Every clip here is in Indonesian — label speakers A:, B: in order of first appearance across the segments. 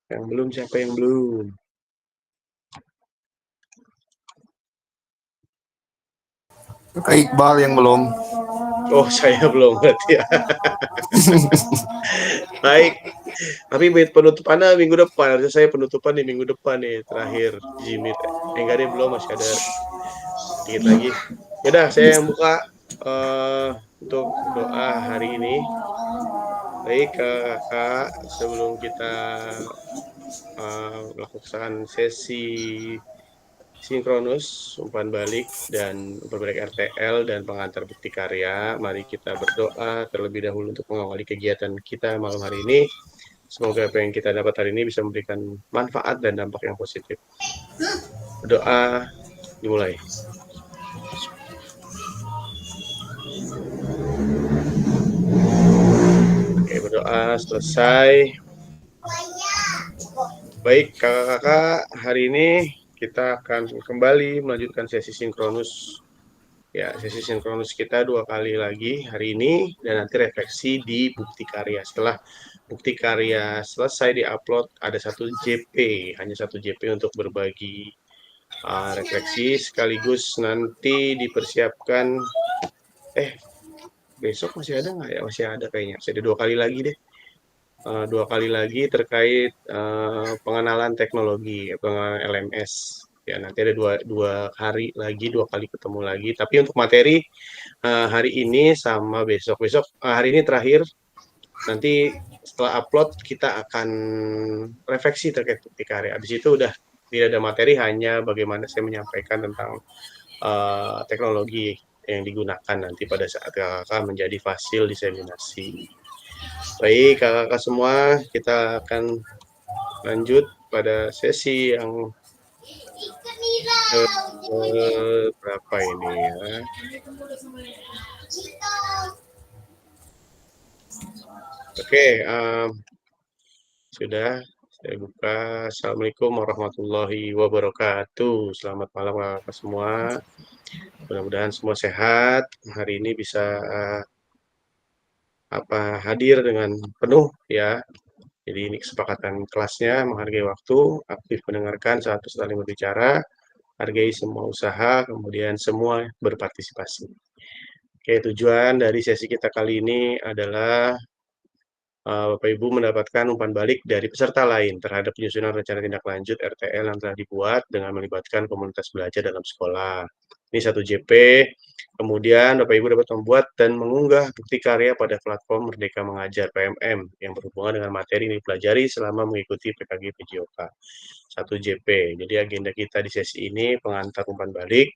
A: Yang belum siapa yang belum?
B: Kak Iqbal yang belum.
A: Oh, saya belum berarti ya. Baik, tapi penutupannya minggu depan. Harusnya saya penutupan di minggu depan nih, terakhir Jimit. Enggak deh, belum, masih ada dikit lagi. Yaudah, saya yang buka untuk doa hari ini. Baik, kakak, sebelum kita melakukan sesi sinkronus, umpan balik, dan umpan balik RTL dan pengantar bukti karya. Mari kita berdoa terlebih dahulu untuk mengawali kegiatan kita malam hari ini. Semoga apa yang kita dapat hari ini bisa memberikan manfaat dan dampak yang positif. Berdoa dimulai. Oke, berdoa selesai. Baik, kakak-kakak, hari ini kita akan kembali melanjutkan sesi sinkronus. Ya, sesi sinkronus kita 2 kali lagi hari ini dan nanti refleksi di bukti karya. Setelah bukti karya selesai diupload, ada 1 JP, hanya 1 JP untuk berbagi refleksi sekaligus nanti dipersiapkan. Besok masih ada nggak ya? Masih ada kayaknya. Masih ada 2 kali lagi deh. 2 kali lagi terkait pengenalan teknologi, pengenalan LMS. Ya, nanti ada dua hari lagi, 2 kali ketemu lagi. Tapi untuk materi hari ini sama besok. Besok hari ini terakhir. Nanti setelah upload kita akan refleksi terkait bukti karya. Habis itu udah tidak ada materi, hanya bagaimana saya menyampaikan tentang teknologi yang digunakan nanti pada saat kakak menjadi fasil diseminasi. Baik, kakak-kakak semua, kita akan lanjut pada sesi yang berapa ini ya? Oke, sudah saya buka. Assalamualaikum warahmatullahi wabarakatuh. Selamat malam kakak semua. Mudah-mudahan semua sehat. Hari ini bisa hadir dengan penuh ya. Jadi ini kesepakatan kelasnya, menghargai waktu, aktif mendengarkan saat peserta berbicara, hargai semua usaha, kemudian semua berpartisipasi. Oke, tujuan dari sesi kita kali ini adalah Bapak Ibu mendapatkan umpan balik dari peserta lain terhadap penyusunan rencana tindak lanjut RTL yang telah dibuat dengan melibatkan komunitas belajar dalam sekolah. Ini 1 JP. Kemudian Bapak Ibu dapat membuat dan mengunggah bukti karya pada platform Merdeka Mengajar PMM yang berhubungan dengan materi yang dipelajari selama mengikuti PKG PJOK. 1 JP. Jadi agenda kita di sesi ini pengantar umpan balik,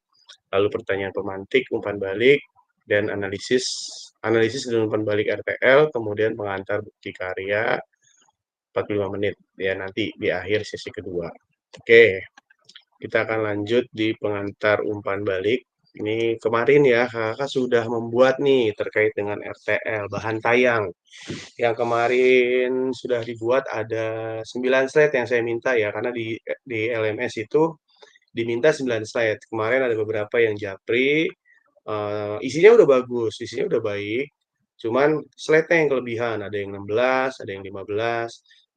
A: lalu pertanyaan pemantik umpan balik, dan analisis dan umpan balik RTL, kemudian pengantar bukti karya 45 menit ya nanti di akhir sesi kedua. Oke, kita akan lanjut di pengantar umpan balik. Ini kemarin ya kakak sudah membuat nih terkait dengan RTL bahan tayang. Yang kemarin sudah dibuat ada 9 slide yang saya minta ya, karena di LMS itu diminta 9 slide. Kemarin ada beberapa yang japri, isinya udah bagus, isinya udah baik, cuman slide-nya yang kelebihan, ada yang 16, ada yang 15.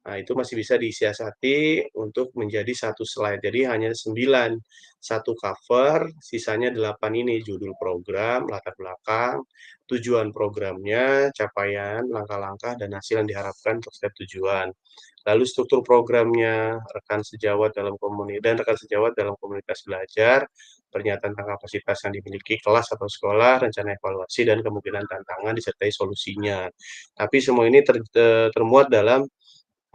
A: Nah, itu masih bisa disiasati untuk menjadi 1 slide. Jadi hanya 9, 1 cover, sisanya 8 ini judul program, latar belakang, tujuan programnya, capaian, langkah-langkah, dan hasil yang diharapkan untuk setiap tujuan. Lalu struktur programnya, rekan sejawat dalam komunitas belajar, pernyataan tentang kapasitas yang dimiliki kelas atau sekolah, rencana evaluasi, dan kemungkinan tantangan disertai solusinya. Tapi semua ini termuat dalam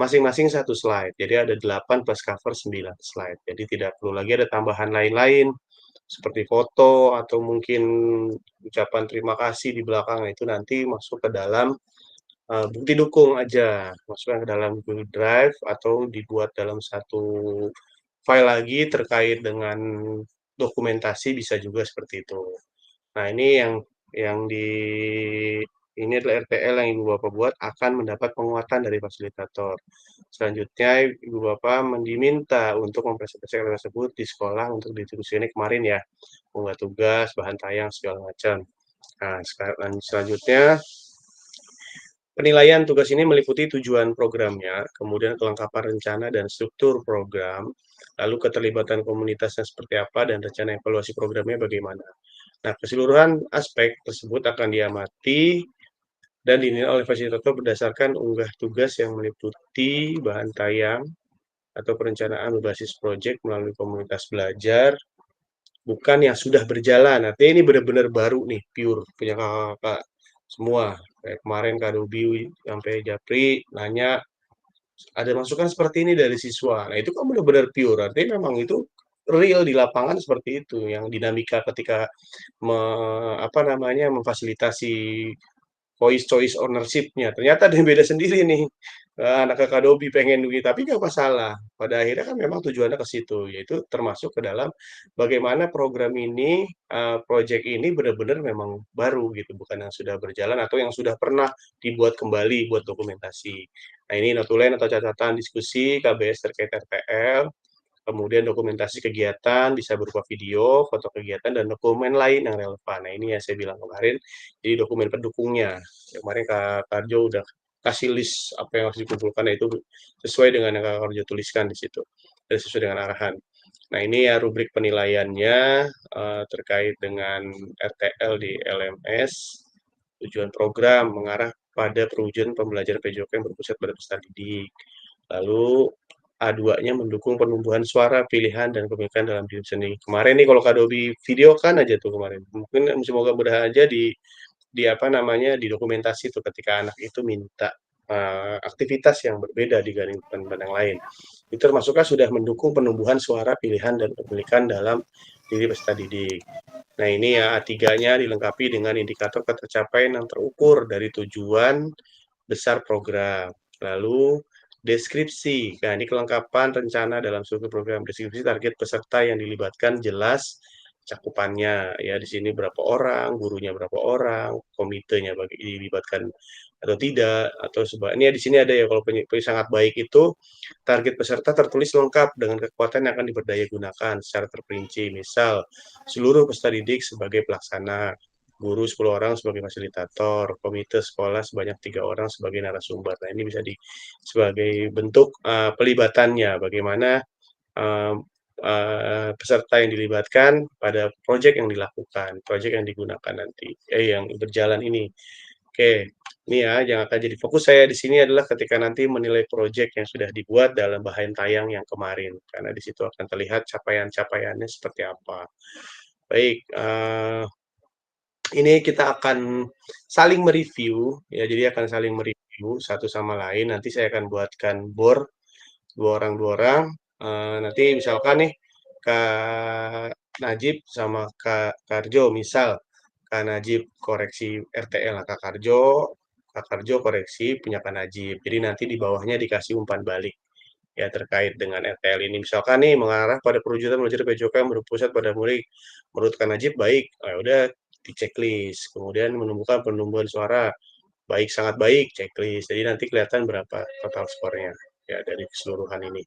A: masing-masing 1 slide. Jadi ada 8 plus cover 9 slide. Jadi tidak perlu lagi ada tambahan lain-lain seperti foto atau mungkin ucapan terima kasih di belakang. Itu nanti masuk ke dalam bukti dukung aja, masukkan ke dalam Google Drive atau dibuat dalam satu file lagi terkait dengan dokumentasi, bisa juga seperti itu. Nah, ini yang di ini adalah RTL yang Ibu Bapak buat akan mendapat penguatan dari fasilitator. Selanjutnya Ibu Bapak diminta untuk mempresentasikan hal tersebut di sekolah untuk diskusi ini kemarin ya, unggah tugas, bahan tayang segala macam. Nah, selanjutnya Penilaian tugas ini meliputi tujuan programnya, kemudian kelengkapan rencana dan struktur program, lalu keterlibatan komunitasnya seperti apa, dan rencana evaluasi programnya bagaimana. Nah, keseluruhan aspek tersebut akan diamati dan dinilai oleh fasilitator berdasarkan unggah tugas yang meliputi bahan tayang atau perencanaan berbasis proyek melalui komunitas belajar, bukan yang sudah berjalan. Artinya ini benar-benar baru nih, pure punya kakak-kakak semua. Kayak kemarin Kak Dobi sampai Japri nanya ada masukan seperti ini dari siswa. Nah, itu kan benar-benar pure. Artinya memang itu real di lapangan seperti itu. Yang dinamika ketika apa namanya memfasilitasi choice ownership-nya. Ternyata ada yang beda sendiri nih. Anak kakak Dobi pengen begitu, tapi nggak masalah. Pada akhirnya kan memang tujuannya ke situ, yaitu termasuk ke dalam bagaimana program ini, project ini benar-benar memang baru gitu, bukan yang sudah berjalan atau yang sudah pernah dibuat kembali buat dokumentasi. Nah, ini notulen atau catatan diskusi KBS terkait RTL, kemudian dokumentasi kegiatan bisa berupa video, foto kegiatan, dan dokumen lain yang relevan. Nah, ini yang saya bilang kemarin, jadi dokumen pendukungnya. Yang kemarin Kak Karjo udah kasih list apa yang harus dikumpulkan, nah itu sesuai dengan yang Kak Karjo tuliskan di situ, dan sesuai dengan arahan. Nah, ini ya rubrik penilaiannya terkait dengan RTL di LMS, tujuan program mengarah pada perwujudan pembelajaran PJOK yang berpusat pada peserta didik. Lalu A2-nya mendukung penumbuhan suara, pilihan, dan kepemilikan dalam diri sendiri. Kemarin nih kalau Kak Dobi video kan aja tuh kemarin. Mungkin semoga mudah aja di apa namanya di dokumentasi tuh ketika anak itu minta aktivitas yang berbeda dibandingkan yang lain. Itu termasuknya sudah mendukung penumbuhan suara, pilihan, dan kepemilikan dalam diri peserta didik. Nah, ini ya A3-nya dilengkapi dengan indikator ketercapaian yang terukur dari tujuan besar program. Lalu deskripsi. Nah, ini kelengkapan rencana dalam suatu program. Deskripsi target peserta yang dilibatkan jelas cakupannya. Ya, di sini berapa orang, gurunya berapa orang, komitenya bagi dilibatkan atau tidak, atau sebaliknya di sini ada ya kalau sangat baik itu target peserta tertulis lengkap dengan kekuatan yang akan diberdaya gunakan secara terperinci. Misal, seluruh peserta didik sebagai pelaksana, guru 10 orang sebagai fasilitator, komite sekolah sebanyak 3 orang sebagai narasumber. Nah, ini bisa sebagai bentuk pelibatannya, bagaimana uh, peserta yang dilibatkan pada proyek yang dilakukan, proyek yang digunakan nanti, yang berjalan ini. Oke, ini ya yang akan jadi fokus saya di sini adalah ketika nanti menilai proyek yang sudah dibuat dalam bahan tayang yang kemarin, karena di situ akan terlihat capaian-capaiannya seperti apa. Baik, ini kita akan saling mereview, ya, jadi akan saling mereview satu sama lain. Nanti saya akan buatkan board, dua orang. Nanti misalkan nih, Kak Najib sama Kak Karjo, misal Kak Najib koreksi RTL, Kak Karjo koreksi punya Kak Najib. Jadi nanti di bawahnya dikasih umpan balik ya terkait dengan RTL ini. Misalkan nih mengarah pada perwujudan belajar PJOK yang berpusat pada murid, menurut Kak Najib baik, udah di checklist. Kemudian menumbuhkan penumbuhan suara, baik sangat baik, checklist. Jadi nanti kelihatan berapa total skornya ya dari keseluruhan ini.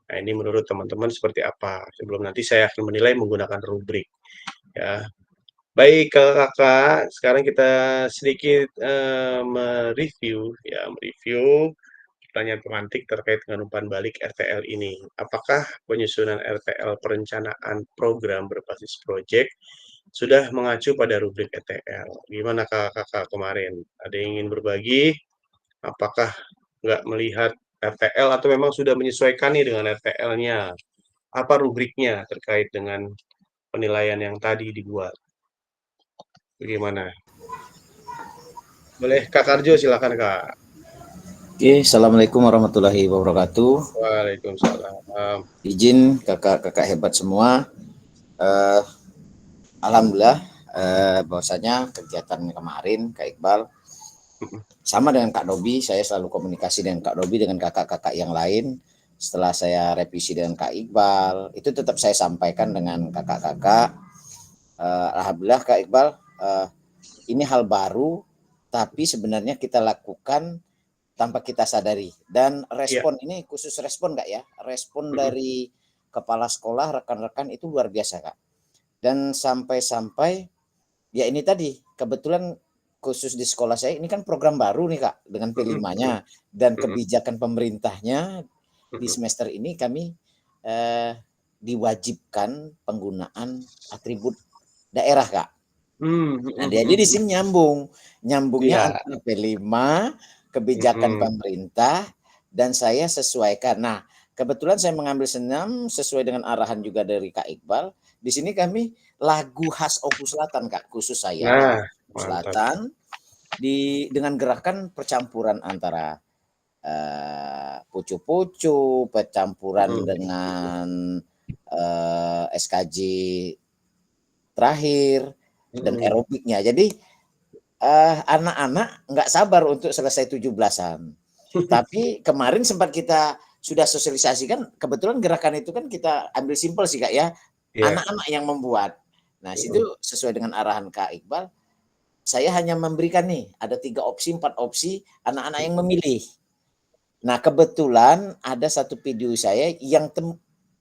A: Nah, ini menurut teman-teman seperti apa? Sebelum nanti saya akan menilai menggunakan rubrik ya. Baik, kakak, sekarang kita sedikit mereview ya, mereview pertanyaan pemantik terkait dengan umpan balik RTL ini. Apakah penyusunan RTL perencanaan program berbasis proyek sudah mengacu pada rubrik RTL? Gimana kakak kemarin? Ada yang ingin berbagi? Apakah nggak melihat RTL atau memang sudah menyesuaikan nih dengan RTL-nya? Apa rubriknya terkait dengan penilaian yang tadi dibuat? Bagaimana? Boleh Kak Karjo, silakan Kak.
C: Oke, Assalamualaikum warahmatullahi wabarakatuh.
A: Waalaikumsalam.
C: Izin kakak-kakak hebat semua. Alhamdulillah bahwasanya kegiatan kemarin Kak Iqbal sama dengan Kak Dobi, saya selalu komunikasi dengan Kak Dobi dengan kakak-kakak yang lain. Setelah saya revisi dengan Kak Iqbal, itu tetap saya sampaikan dengan kakak-kakak. Alhamdulillah Kak Iqbal, ini hal baru, tapi sebenarnya kita lakukan tanpa kita sadari. Dan respon ini khusus respon nggak ya? Respon dari kepala sekolah, rekan-rekan itu luar biasa Kak. Dan sampai-sampai ya ini tadi kebetulan khusus di sekolah saya ini kan program baru nih Kak dengan P5-nya dan kebijakan pemerintahnya di semester ini kami diwajibkan penggunaan atribut daerah Kak. Nah, jadi di sini nyambungnya
A: Iya.
C: antara P5, kebijakan pemerintah, dan saya sesuaikan. Nah, kebetulan saya mengambil senam sesuai dengan arahan juga dari Kak Iqbal. Di sini kami lagu khas Oku Selatan, Kak, khusus saya.
A: Nah,
C: Oku
A: mantap.
C: Selatan dengan gerakan percampuran antara pucu-pucu, percampuran dengan SKJ terakhir dan aerobiknya. Jadi anak-anak nggak sabar untuk selesai 17-an. Tapi kemarin sempat kita sudah sosialisasikan, kebetulan gerakan itu kan kita ambil simpel sih Kak ya,
A: Iya.
C: anak-anak yang membuat. Nah situ sesuai dengan arahan Kak Iqbal, saya hanya memberikan nih, ada 3 opsi, 4 opsi, anak-anak yang memilih. Nah kebetulan ada satu video saya yang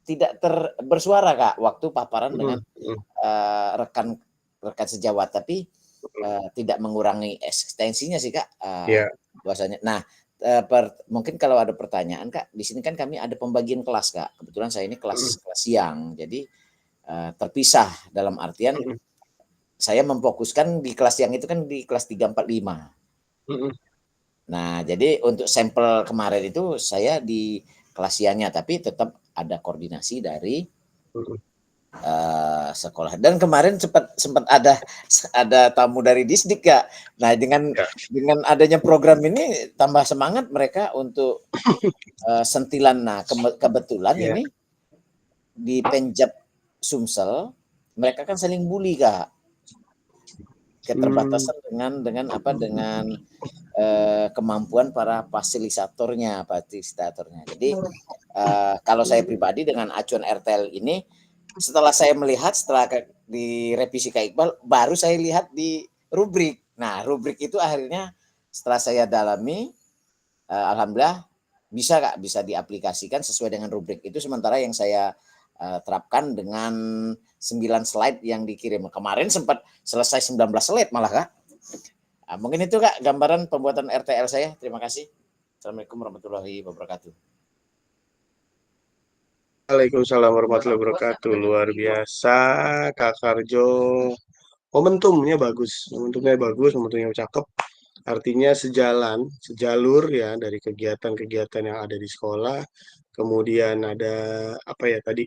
C: tidak bersuara Kak, waktu paparan dengan rekan sejawat, tapi tidak mengurangi eksistensinya sih Kak,
A: Iya.
C: bahwasanya. Nah, mungkin kalau ada pertanyaan Kak, di sini kan kami ada pembagian kelas Kak. Kebetulan saya ini kelas siang, jadi terpisah dalam artian saya memfokuskan di kelas siang itu kan di kelas 3, 4, 5. Nah, jadi untuk sampel kemarin itu saya di kelas siangnya, tapi tetap ada koordinasi dari sekolah. Dan kemarin sempat ada tamu dari Disdik Kak. Nah, dengan adanya program ini tambah semangat mereka untuk sentilan. Nah, kebetulan ini di Penjab Sumsel mereka kan saling bully Kak. Keterbatasan dengan kemampuan para fasilitatornya. Jadi kalau saya pribadi dengan acuan RTL ini, setelah saya melihat, setelah direvisi Kak Iqbal, baru saya lihat di rubrik. Nah, rubrik itu akhirnya setelah saya dalami, alhamdulillah bisa Kak, bisa diaplikasikan sesuai dengan rubrik itu. Sementara yang saya terapkan dengan 9 slide yang dikirim. Kemarin sempat selesai 19 slide malah Kak. Nah, mungkin itu Kak gambaran pembuatan RTL saya. Terima kasih. Assalamualaikum warahmatullahi wabarakatuh.
A: Waalaikumsalam warahmatullahi wabarakatuh. Luar biasa, Kak Karjo. Momentumnya bagus, momentumnya cakep. Artinya sejalur ya dari kegiatan-kegiatan yang ada di sekolah. Kemudian ada apa ya tadi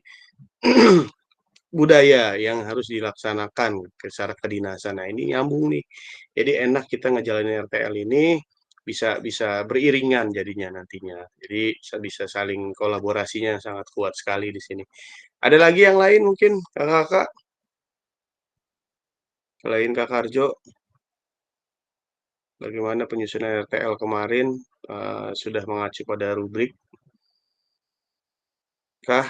A: budaya yang harus dilaksanakan secara kedinasan. Nah, ini nyambung nih. Jadi enak kita ngejalanin RTL ini bisa bisa beriringan jadinya nantinya. Jadi bisa saling kolaborasinya sangat kuat sekali di sini. Ada lagi yang lain mungkin kakak-kakak selain Kak Karjo, bagaimana penyusunan RTL kemarin sudah mengacu pada rubrik kah?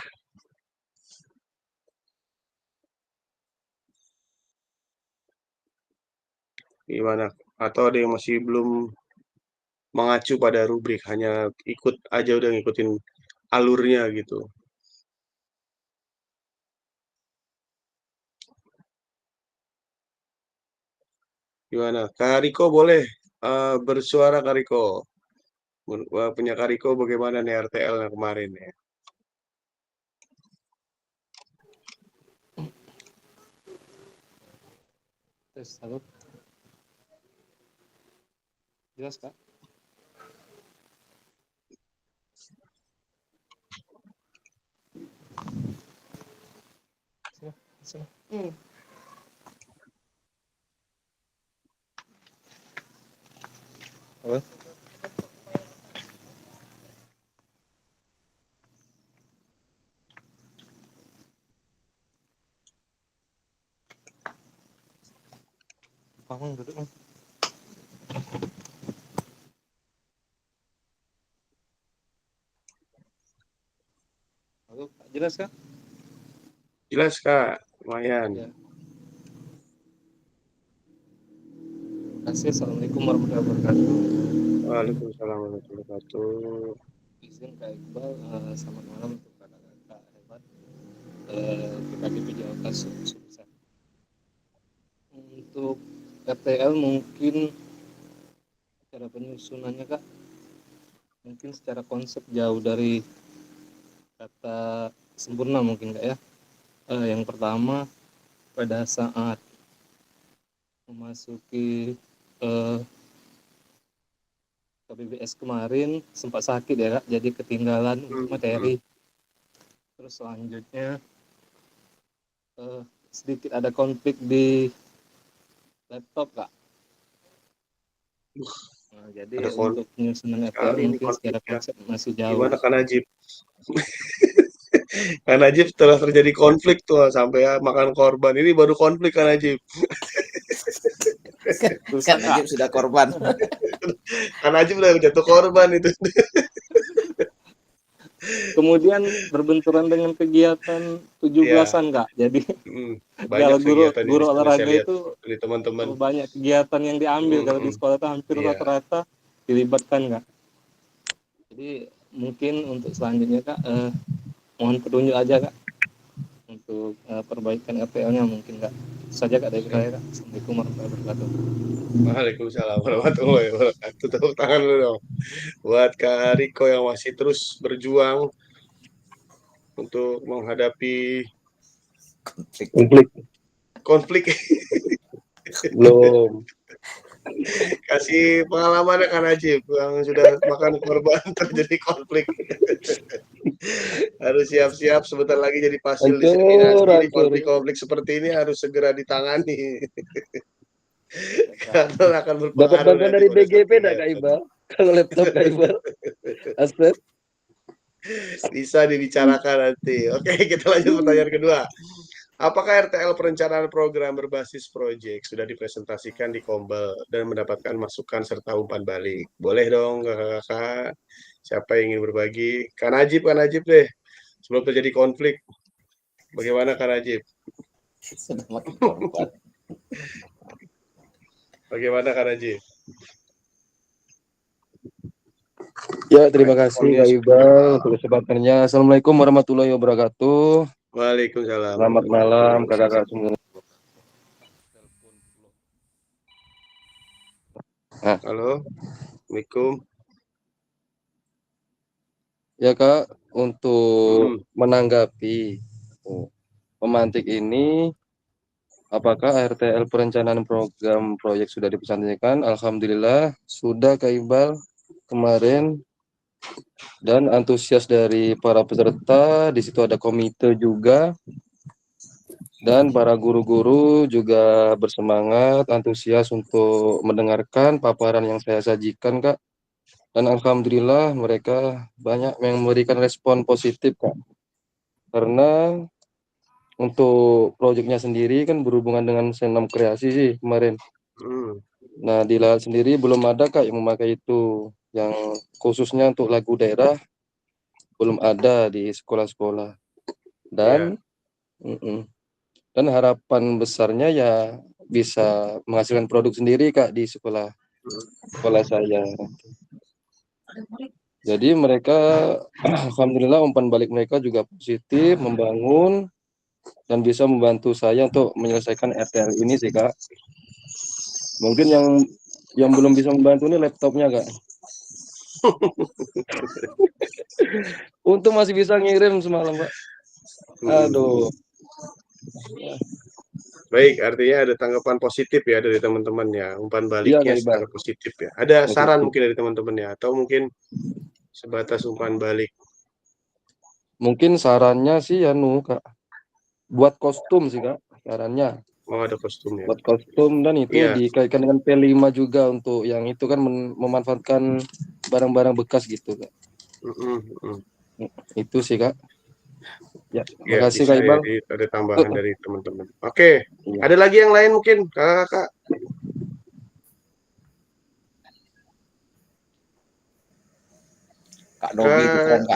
A: Gimana? Atau ada yang masih belum mengacu pada rubrik, hanya ikut aja udah ngikutin alurnya gitu. Gimana? Kak Riko boleh bersuara Kak Riko. Punya Kak Riko bagaimana nih RTL yang kemarin ya?
D: Tes, halo. Jelas Kak? Sini. Halo. Bangun duduk nih. Halo, Kak, jelas Kak?
A: Jelas Kak, lumayan.
D: Ya. Terima kasih. Assalamualaikum warahmatullahi wabarakatuh.
A: Waalaikumsalam warahmatullahi wabarakatuh.
D: Izin Kak Iqbal, selamat malam untuk kakak-kakak hebat. Kita di Jawa Sebesar. Untuk RTL mungkin cara penyusunannya Kak, mungkin secara konsep jauh dari kata sempurna mungkin Kak ya. Yang pertama, pada saat memasuki KBBS kemarin sempat sakit ya Kak, jadi ketinggalan untuk materi. Terus selanjutnya sedikit ada konflik di laptop Kak. Nah, jadi
A: Ada
D: untuk penyusunan RTL
A: kali ini
D: mungkin secara
A: konfliknya.
D: konsep masih jauh.
A: Gimana Kak Najib? Kak Najib setelah terjadi konflik tuh sampai makan korban. Ini baru konflik Kak Najib.
D: Susah
C: Kan
D: Kak.
C: Najib sudah korban.
A: Kak Najib udah jatuh korban itu.
D: Kemudian berbenturan dengan kegiatan 17-an Kak. Jadi
A: Banyak
D: kalau
A: kegiatan ini
D: guru
A: setelah saya
D: olahraga
A: lihat
D: itu
A: dari teman-teman.
D: banyak kegiatan yang diambil. Kalau di sekolah itu hampir
A: Iya.
D: rata-rata dilibatkan Kak. Jadi mungkin untuk selanjutnya Kak, mohon petunjuk aja Kak untuk perbaikan RTL-nya mungkin Kak. Itu saja Kak dari saya Kak. Assalamualaikum warahmatullahi wabarakatuh.
A: Waalaikumsalam warahmatullahi wabarakatuh. Tepuk tangan dulu dong. Buat Kak Riko yang masih terus berjuang untuk menghadapi
C: Konflik.
A: konflik.
B: Belum.
A: Kasih pengalaman Kak Najib yang sudah makan korban terjadi konflik. Harus siap-siap sebentar lagi jadi fasil diseminasi. Jadi konflik-konflik seperti ini harus segera ditangani. Karena akan
B: Dapat
A: berpengaruh
B: bantuan
A: nanti
B: dari
A: pada saat
B: BGP dah Kak
A: kegiatan.
B: Iqbal. Kalau laptop Kak Iqbal. Aspek.
A: Bisa dibicarakan nanti. Oke, kita lanjut pertanyaan kedua. Apakah RTL perencanaan program berbasis proyek sudah dipresentasikan di Kombel dan mendapatkan masukan serta umpan balik? Boleh dong kakak-kakak. Siapa yang ingin berbagi? Kak Najib deh. Sebelum terjadi konflik. Bagaimana Kak Najib?
C: Sudah makin korban.
A: Bagaimana Kak Najib?
B: Ya, terima kasih Kak Iqbal untuk kesempatannya. Assalamualaikum warahmatullahi wabarakatuh.
A: Waalaikumsalam.
B: Selamat malam kakak-kakak semua.
A: Halo. Assalamualaikum.
B: Ya Kak, untuk menanggapi pemantik ini, apakah RTL perencanaan program proyek sudah dipresentasikan? Alhamdulillah sudah Kak Iqbal kemarin, dan antusias dari para peserta. Di situ ada komite juga, dan para guru-guru juga bersemangat, antusias untuk mendengarkan paparan yang saya sajikan Kak. Dan alhamdulillah mereka banyak yang memberikan respon positif Kak. Karena untuk proyeknya sendiri kan berhubungan dengan senam kreasi sih kemarin. Nah di Lahat sendiri belum ada Kak yang memakai itu. Yang khususnya untuk lagu daerah belum ada di sekolah-sekolah. Dan dan harapan besarnya ya bisa menghasilkan produk sendiri Kak di sekolah saya. Jadi mereka alhamdulillah umpan balik mereka juga positif, membangun, dan bisa membantu saya untuk menyelesaikan RTL ini sih Kak. Mungkin yang belum bisa membantu ini laptopnya Kak. Untung masih bisa ngirim semalam Pak. Aduh.
A: Baik, artinya ada tanggapan positif ya dari teman-teman ya, umpan baliknya
B: Iya,
A: sangat positif ya. Ada
B: positif.
A: saran mungkin dari teman-teman ya, atau mungkin sebatas umpan balik?
B: Mungkin sarannya sih Kak, buat kostum sih Kak, sarannya.
A: Oh, ada kostum ya.
B: Buat kostum, dan itu dikaitkan dengan P5 juga untuk yang itu kan memanfaatkan barang-barang bekas gitu Kak. Itu sih Kak. Ya, makasih Kak Iqbal.
A: Ya, ada tambahan dari teman-teman. Oke, ada lagi yang lain mungkin kakak-kakak?
C: Kak Dobi itu keren Kak.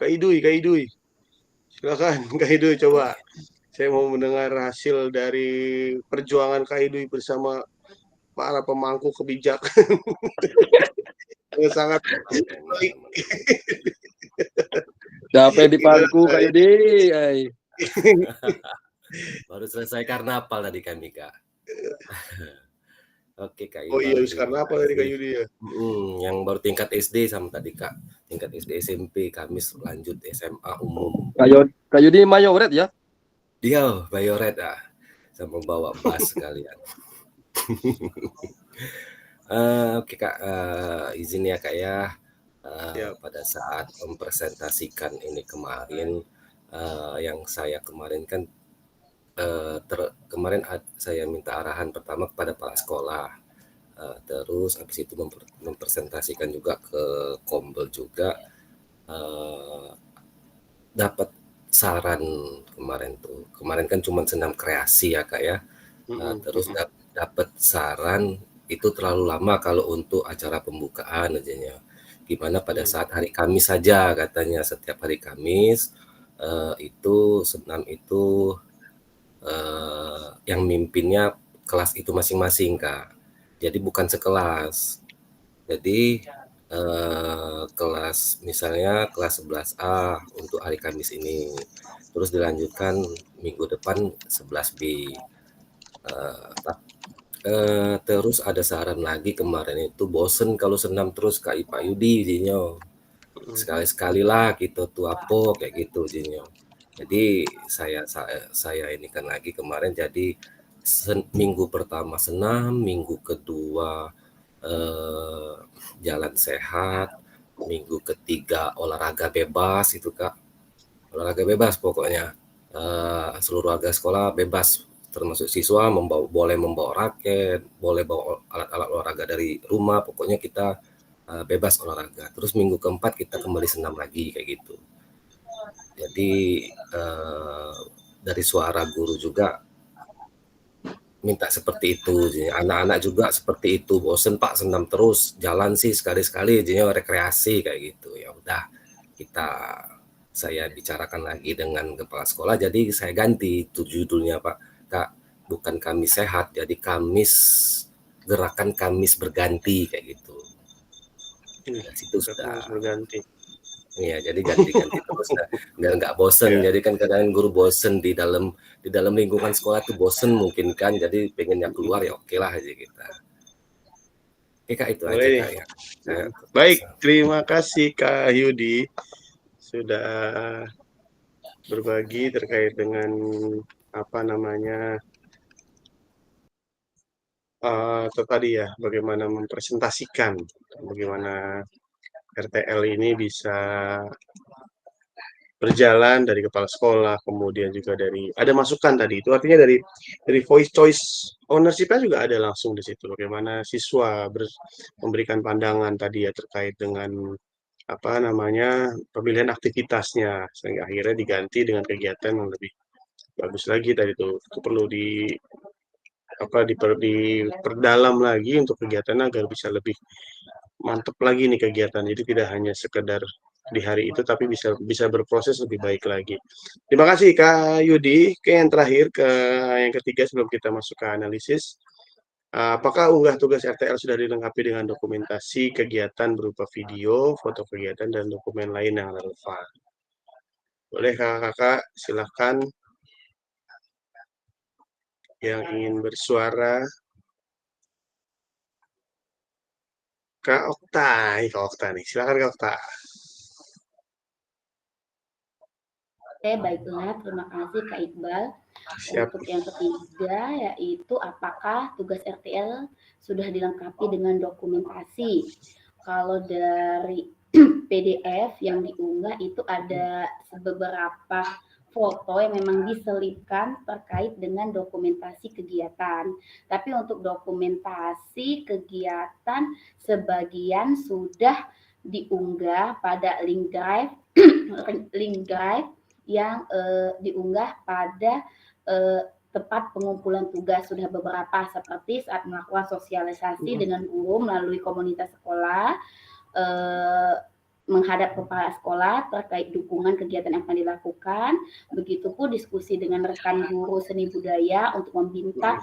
A: Kak Idui. Silakan Kak Idui, coba. Saya mau mendengar hasil dari perjuangan Kak Idui bersama para pemangku kebijakan. Sangat baik.
B: Capek di pangku Kak Yudi.
E: Baru selesai karnaval tadi kami Kak. Oke Kak
A: Oh iya,
E: Iqbal,
A: sekarang
E: terima
A: apa tadi Kak
E: kasih.
A: Yudi ya?
E: Yang baru tingkat SD sama tadi Kak, tingkat SD SMP, Kamis lanjut SMA umum.
B: Kak Yudi Mayoret ya?
E: Dia Bayoret sama bawa bas sekalian. Oke Kak, izin ya Kak ya, pada saat mempresentasikan ini kemarin, yang saya kemarin kan kemarin saya minta arahan pertama kepada kepala sekolah, terus habis itu mempresentasikan juga ke Kombel juga, dapat saran kemarin kan cuma senam kreasi ya Kak ya, terus dapat saran itu terlalu lama kalau untuk acara pembukaan aja, gimana pada saat hari Kamis saja katanya, setiap hari Kamis itu senam itu yang mimpinnya kelas itu masing-masing Kak, jadi bukan sekelas. Jadi kelas misalnya kelas 11A untuk hari Kamis ini, terus dilanjutkan minggu depan 11B. Terus ada saran lagi kemarin itu bosen kalau senam terus Kak Pak Yudi Jinyo. Sekali-sekali lah gitu tuh apa kayak gitu Jinyo. Jadi saya ini kan lagi kemarin, jadi minggu pertama senam, minggu kedua jalan sehat, minggu ketiga olahraga bebas itu Kak, olahraga bebas pokoknya, seluruh warga sekolah bebas termasuk siswa boleh membawa raket, boleh bawa alat-alat olahraga dari rumah, pokoknya kita bebas olahraga. Terus minggu keempat kita kembali senam lagi kayak gitu. Jadi dari suara guru juga minta seperti itu, anak-anak juga seperti itu, bosen Pak senam terus, jalan sih sekali-sekali, jadinya rekreasi kayak gitu. Ya udah, saya bicarakan lagi dengan kepala sekolah, jadi saya ganti itu judulnya Pak Kak, bukan Kamis Sehat, jadi gerakan Kamis berganti kayak gitu. Dari situ sudah
A: berganti.
E: Iya, jadi ganti-ganti terus nggak bosen. Jadi kan kadang guru bosen di dalam lingkungan sekolah tuh bosen mungkin kan, jadi pengennya keluar ya oke lah aja kita. Oke Kak, itu aja Kak ya.
A: Baik, terima kasih Kak Yudi sudah berbagi terkait dengan tadi ya, bagaimana mempresentasikan, bagaimana RTL ini bisa berjalan dari kepala sekolah, kemudian juga ada masukan tadi, itu artinya dari voice choice ownership-nya juga ada langsung di situ, bagaimana siswa memberikan pandangan tadi ya terkait dengan pemilihan aktivitasnya, sehingga akhirnya diganti dengan kegiatan yang lebih bagus lagi tadi itu perlu diperdalam lagi untuk kegiatan agar bisa lebih mantap lagi nih kegiatan. Jadi tidak hanya sekedar di hari itu, tapi bisa berproses lebih baik lagi. Terima kasih Kak Yudi. Oke, yang terakhir yang ketiga sebelum kita masuk ke analisis. Apakah unggah tugas RTL sudah dilengkapi dengan dokumentasi kegiatan berupa video, foto kegiatan, dan dokumen lain yang relevan? Boleh kakak-kakak, silakan yang ingin bersuara. Kak Okta nih, silakan Kak Okta.
F: Oke, baiklah. Terima kasih Kak Iqbal.
A: Siap.
F: Untuk yang ketiga, yaitu apakah tugas RTL sudah dilengkapi dengan dokumentasi? Kalau dari PDF yang diunggah itu ada beberapa foto yang memang diselipkan terkait dengan dokumentasi kegiatan. Tapi untuk dokumentasi kegiatan sebagian sudah diunggah pada link drive yang diunggah pada tempat pengumpulan tugas. Sudah beberapa seperti saat melakukan sosialisasi dengan guru melalui komunitas sekolah, menghadap kepala sekolah terkait dukungan kegiatan yang akan dilakukan. Begitupun diskusi dengan rekan guru seni budaya untuk meminta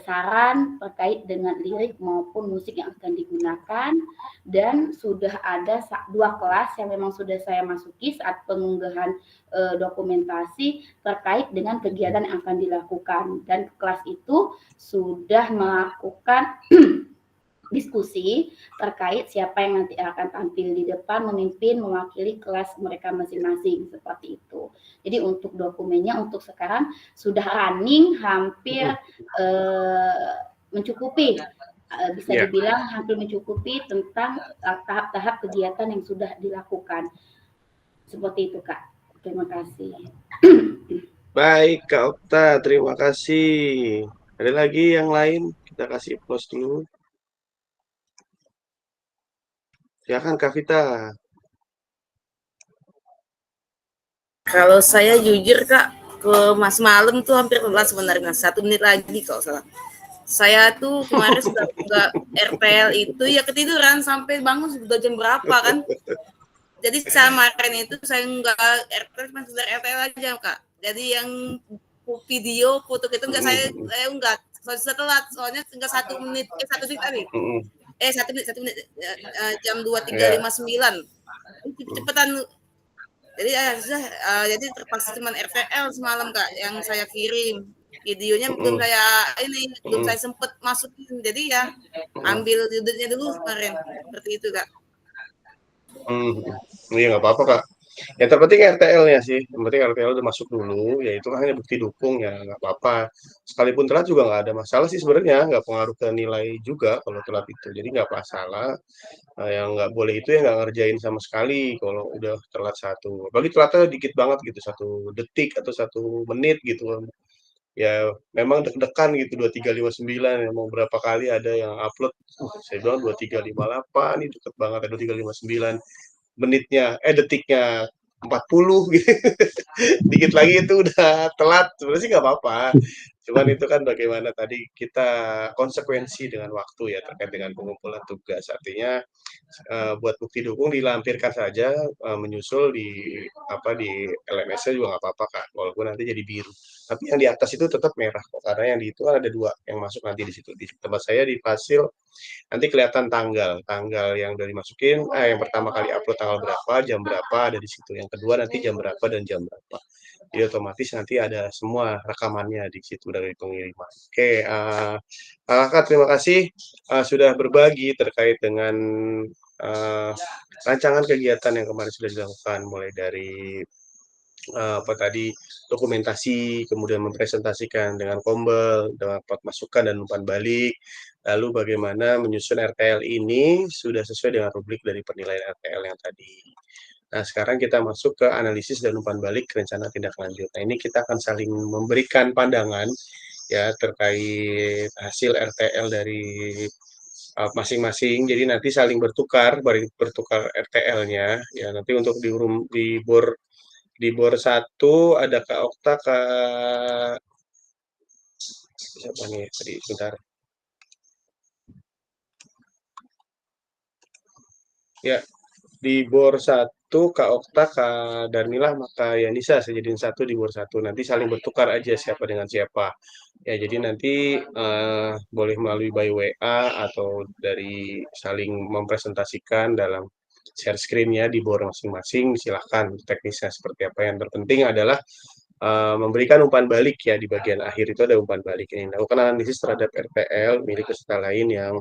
F: saran terkait dengan lirik maupun musik yang akan digunakan, dan sudah ada 2 kelas yang memang sudah saya masuki saat pengunggahan dokumentasi terkait dengan kegiatan yang akan dilakukan, dan kelas itu sudah melakukan diskusi terkait siapa yang nanti akan tampil di depan memimpin mewakili kelas mereka masing-masing, seperti itu. Jadi untuk dokumennya untuk sekarang sudah running hampir mencukupi, bisa dibilang hampir mencukupi tentang tahap-tahap kegiatan yang sudah dilakukan. Seperti itu, Kak. Terima kasih.
A: Baik, Kak Okta, terima kasih. Ada lagi yang lain? Kita kasih close dulu. Silakan Kak Vita.
G: Kalau saya jujur Kak, ke Mas Malam tuh hampir telat sebenarnya, 1 menit lagi kalau salah. Saya tuh kemarin sudah buka RTL itu ya ketiduran sampai bangun sudah jam berapa kan. Jadi kemarin itu saya nggak RTL, cuma sekedar RTL aja Kak. Jadi yang video foto itu nggak saya nggak, saya telat soalnya tinggal 1 menit, 1 menit tadi. 1 menit, jam 23.59. Cepetan. Jadi jadi terpaksa cuma RTL semalam Kak yang saya kirim. Videonya belum saya sempet masukin. Jadi ya ambil judulnya dulu kemarin. Seperti itu Kak.
A: Iya nggak apa-apa Kak. Yang terpenting RTL-nya sih. Yang penting RTL udah masuk dulu. Ya itu kan hanya bukti dukung ya nggak apa-apa. Sekalipun telat juga nggak ada masalah sih sebenarnya. Nggak pengaruh ke nilai juga kalau telat itu. Jadi nggak masalah. Yang nggak boleh itu ya nggak ngerjain sama sekali kalau udah telat satu. Apalagi telatnya dikit banget gitu, 1 detik atau 1 menit gitu. Ya memang deg-degan gitu 2359 mau berapa kali ada yang upload. Saya bilang 2358 ini deket banget ya 2359 menitnya detiknya 40 gitu. Dikit lagi itu udah telat. Sebenarnya sih nggak apa-apa. Cuman itu kan bagaimana tadi kita konsekuensi dengan waktu ya terkait dengan pengumpulan tugas. Artinya buat bukti dukung dilampirkan saja, menyusul di LMS-nya juga nggak apa-apa Kak, walaupun nanti jadi biru. Tapi yang di atas itu tetap merah kok, karena yang di itu kan ada 2 yang masuk nanti di situ. Di tempat saya di Fasil nanti kelihatan tanggal yang udah dimasukin, yang pertama kali upload tanggal berapa, jam berapa ada di situ. Yang kedua nanti jam berapa dan jam berapa. Jadi otomatis nanti ada semua rekamannya di situ dari pengiriman. Oke, Kak, terima kasih sudah berbagi terkait dengan rancangan kegiatan yang kemarin sudah dilakukan, mulai dari tadi dokumentasi, kemudian mempresentasikan dengan kombel, dapat masukan dan umpan balik, lalu bagaimana menyusun RTL ini sudah sesuai dengan rubrik dari penilaian RTL yang tadi. Nah, sekarang kita masuk ke analisis dan umpan balik rencana tindak lanjut. Nah, ini kita akan saling memberikan pandangan ya terkait hasil RTL dari masing-masing. Jadi nanti saling bertukar RTL-nya. Ya, nanti untuk di bor 1 ada Kak Okta, Kak siapa nih tadi sebentar. Ya, di bor 1 Kak Okta, Kak Darmilah, maka Yanisa saya jadiin 1 di bor 1. Nanti saling bertukar aja siapa dengan siapa. Ya, jadi nanti boleh melalui by WA atau dari saling mempresentasikan dalam share screen-nya di bor masing-masing. Silahkan teknisnya seperti apa. Yang terpenting adalah memberikan umpan balik ya di bagian akhir itu ada umpan balik ini. Lakukan analisis terhadap RTL milik peserta lain yang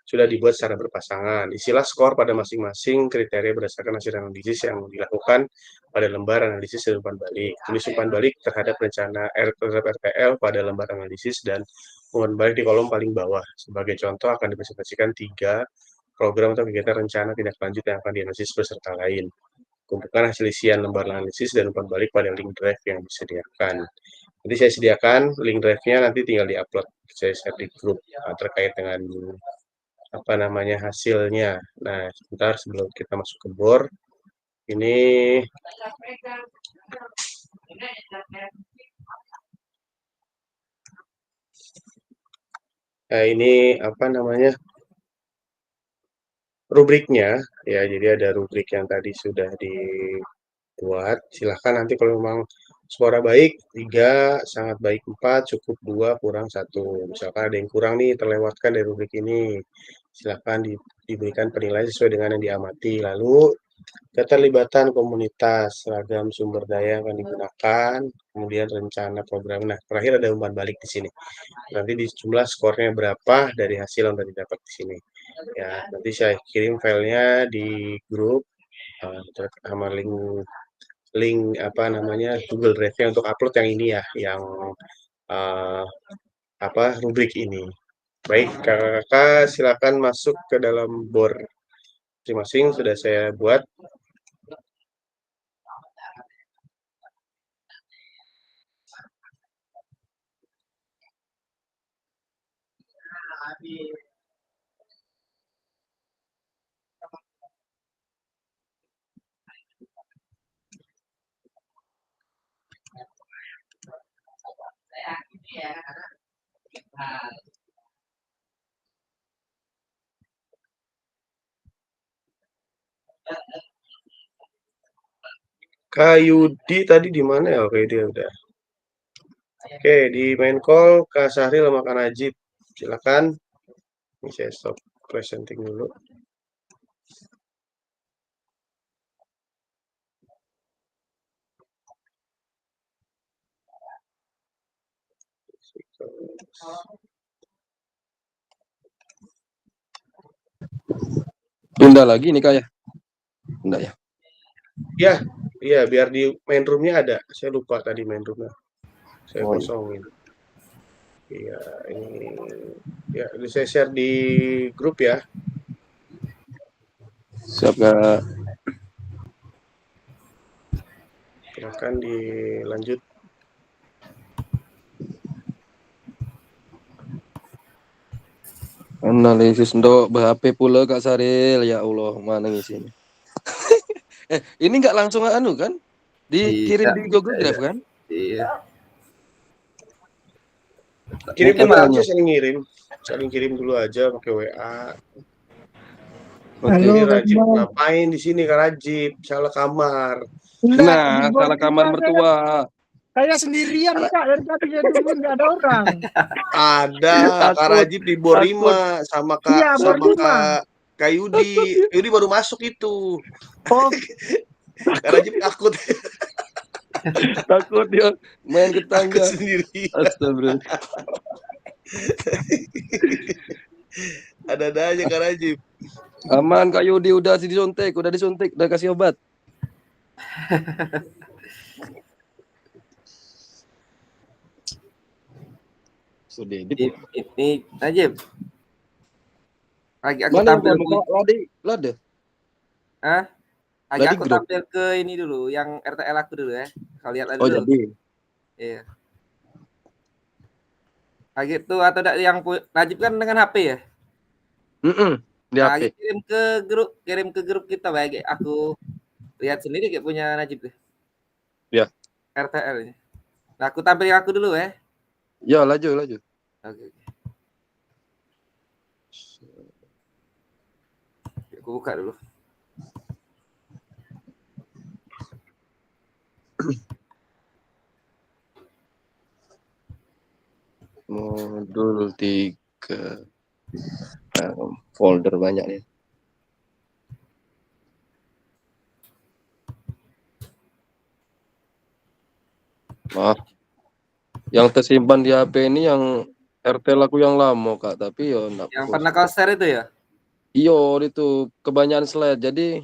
A: sudah dibuat secara berpasangan. Isilah skor pada masing-masing kriteria berdasarkan hasil analisis yang dilakukan pada lembar analisis dan umpan balik. Tulis umpan balik terhadap rencana terhadap RTL pada lembar analisis dan umpan balik di kolom paling bawah. Sebagai contoh akan dipresentasikan 3 program atau kegiatan rencana tindak lanjut yang akan dianalisis peserta lain. Kumpulkan hasil isian lembar analisis dan umpan balik pada link drive yang disediakan. Nanti saya sediakan link drive-nya, nanti tinggal di-upload. Saya share di grup terkait dengan hasilnya. Nah, sebentar sebelum kita masuk ke bor, ini rubriknya ya. Jadi ada rubrik yang tadi sudah dibuat. Silahkan nanti kalau memang Skora baik 3, sangat baik 4, cukup 2, kurang 1. Misalkan ada yang kurang nih terlewatkan dari rubrik ini, silakan diberikan penilaian sesuai dengan yang diamati. Lalu keterlibatan komunitas, ragam sumber daya yang akan digunakan, kemudian rencana program. Nah, terakhir ada umpan balik di sini. Nanti di jumlah skornya berapa dari hasil yang tadi dapat di sini. Ya, nanti saya kirim filenya di grup sama link apa namanya Google Drive-nya untuk upload yang ini ya, yang rubrik ini. Baik, kakak silakan masuk ke dalam board masing-masing, sudah saya buat. Kak Yudi tadi di mana ya? Oke, dia udah. Oke, di main call Kak Sahril sama Kak Najib. Silakan. Ini saya stop presenting dulu.
B: Pindah lagi nih Kak ya? Enggak ya?
A: Ya, iya biar di main room-nya ada. Saya lupa tadi main room-nya. Saya
B: Oh, iya.
A: kosongin. Iya, ini ya saya share di grup ya.
B: Siap Kak.
A: Silakan dilanjut.
B: Analisis untuk HP pula Kak Saril, ya Allah, mana ngisinya. Ini nggak langsung anu kan? Dikirim di Google Drive kan?
E: Iya.
A: Kirim
B: Mungkin
A: dulu
B: makanya.
A: aja, saling kirim dulu aja pakai WA.
B: Oke.
A: Ini Rajib ngapain di sini Kak Rajib? Salah kamar.
B: Nah, salah kamar mertua.
H: Saya sendirian Kak, dari tadi saya tungguin nggak ada orang.
A: Ada Kak Rajib di bor 5 sama Kak
H: Iya, bor 5.
A: Kak Yudi. Yudi baru masuk itu.
H: Oh,
A: Kak Rajib takut.
B: Takut dia main ke
A: Takut
B: tangga.
A: sendiri.
B: Astagfirullah.
A: Ada aja Kak Rajib.
B: Aman Kak Yudi, udah disuntik, udah kasih obat. Sudah
I: Ini Najib. Lagi aku
B: mana
I: tampil
B: lade.
I: Lagi
B: Lagi
I: aku
B: grup.
I: tampil ke ini dulu, yang RTL aku dulu ya. Kau lihat
B: Oh
I: dulu.
B: jadi.
I: Iya. Lagi itu atau yang Najib kan dengan HP ya?
B: Di HP.
I: Lagi kirim ke grup kita baik. Aku lihat sendiri kayak punya Najib deh.
B: Ya.
I: RTL. Nah, aku tampil yang aku dulu ya.
B: Ya, laju.
I: Oke. Aku buka dulu.
B: Modul 3. Folder banyak nih. Maaf. Yang tersimpan di HP ini yang RTL aku yang lama Kak, tapi ya enggak.
I: Yang pernah kau share itu ya?
B: Iyo, itu kebanyakan slide. Jadi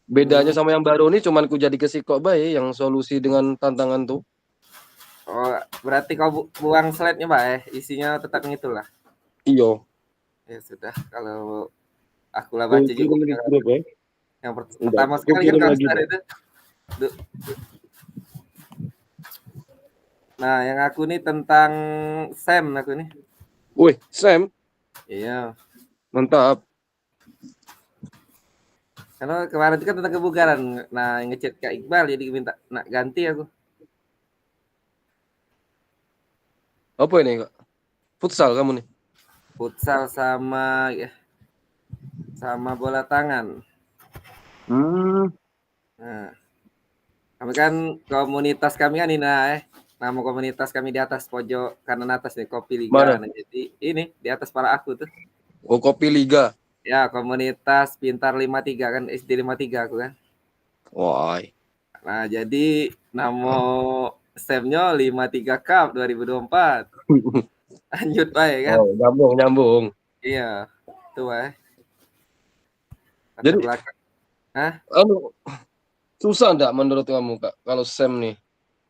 B: bedanya sama yang baru ini cuman ku jadi kesikok baik yang solusi dengan tantangan tuh.
I: Oh, berarti kau buang slide-nya, Mbak, isinya tetap ngitulah.
B: Iyo.
I: Ya sudah, kalau aku lah baca juga. Yang pertama sekali kan kau share itu. Nah, yang aku nih tentang Sam aku nih.
B: Wih, Sam.
I: Iya.
B: Mantap.
I: Karena kemarin itu kan tentang kebugaran. Nah, ngechat Kak Iqbal jadi minta nak ganti aku.
B: Apa ini, Kak? Futsal kamu nih?
I: Futsal sama bola tangan.
B: Nah,
I: sama Kami kan komunitas kami kan ini nama komunitas kami di atas pojok kanan atas nih Kopi Liga.
B: Mana?
I: Nah, jadi ini di atas kepala aku tuh.
B: Oh, Kopi Liga.
I: Ya, komunitas Pintar 53 kan SD 53 aku kan.
B: Wah.
I: Nah, jadi nama STEM-nya 53 Cup 2024. Lanjut baik kan.
B: Oh, nyambung.
I: Iya. Itu baik.
B: Jadi
I: belakang. Hah?
B: Susah enggak menurut kamu, Kak, kalau SEM nih?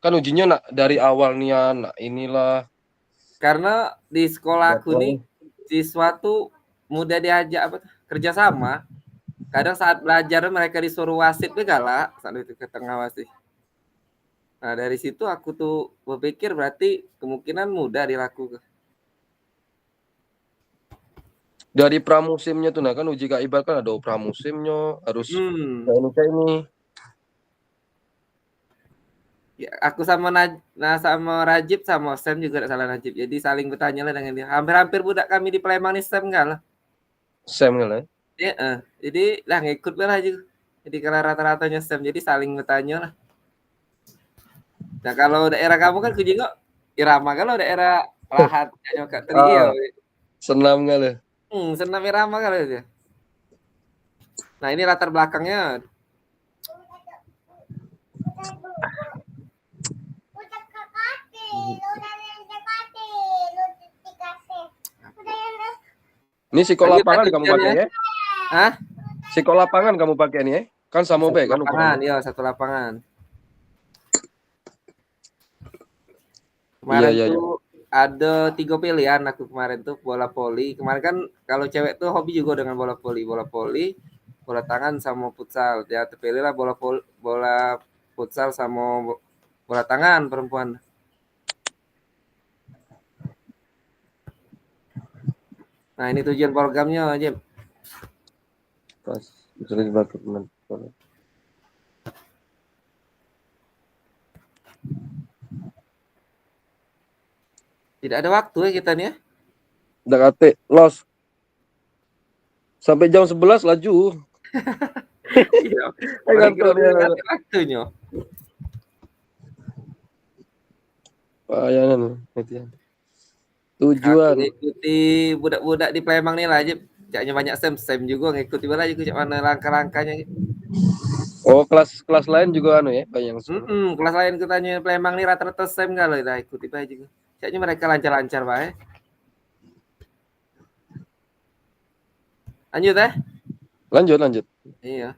B: Kan ujinya dari awal nih inilah.
I: Karena di sekolahku nih siswa tuh mudah diajak kerjasama. Kadang saat belajar mereka disuruh wasit galak saat itu ke tengah wasit. Nah, dari situ aku tuh berpikir berarti kemungkinan mudah dilakukan.
B: Dari pramusimnya tuh kan uji KIBAL kan ada pramusimnya harus kayak ini.
I: Ya, aku sama sama Rajib sama Sam juga salah Rajib. Jadi saling bertanya lah dengan dia. Hampir-hampir budak kami di Palembang nih Sam enggak lah.
B: Sam enggak lah.
I: Ya, jadi lah ngikut lah juga. Jadi kalau rata-ratanya Sam jadi saling bertanya lah. Nah, kalau daerah kamu kan kuji kok irama kalau daerah Lahat nyokat tadi iya.
B: Senam enggak lah.
I: Senam irama kalau dia. Nah, ini latar belakangnya.
B: Ini psikolog lapangan kamu pakai ya?
I: Hah?
B: Psikolog lapangan kamu pakai nih ya? Kan sama baik kan
I: lapangan, iya satu lapangan. Kemarin tuh ada 3 pilihan aku kemarin tuh bola voli. Kemarin kan kalau cewek tuh hobi juga dengan bola voli, bola tangan sama futsal. Ya terpilih lah bola futsal sama bola tangan perempuan. Nah, ini tujuan programnya, Jim.
B: Pas, misalnya dibatuk
I: Tidak ada waktu ya kita nih ya.
B: Udah kate, los. Sampai jam 11 laju.
I: Iya. Waktunya.
B: Payanan itu. Tujuan
I: ikuti budak-budak di Palembang nih lah aja. Caknya banyak sem juga ngikuti bala juga cak mana langkah-langkahnya.
B: Oh, kelas lain juga ya, banyak.
I: Kelas lain katanya Palembang nih rata-rata sem enggak loh, ikuti aja juga. Caknya mereka lancar-lancar bae. Lanjut. Iya.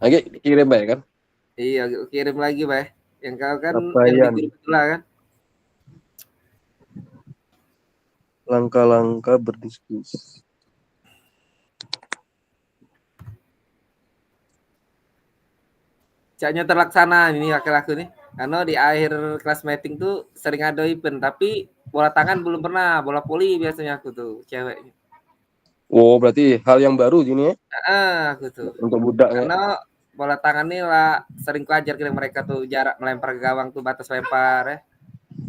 B: Lagi kirim bae kan?
I: Iya, kirim lagi bae. Yang kau kan
B: yang
I: di grup lah kan.
B: Langkah-langkah berdiskusi.
I: Caknya terlaksana ini laki-laki nih. Karena di akhir kelas meeting tuh sering ada event, tapi bola tangan belum pernah, bola voli biasanya aku tuh ceweknya.
B: Oh, berarti hal yang baru gini ya?
I: Aku tuh.
B: Untuk budak.
I: Karena bola tangan nih lah sering kuajar ke mereka tuh jarak melempar ke gawang tuh batas lempar ya.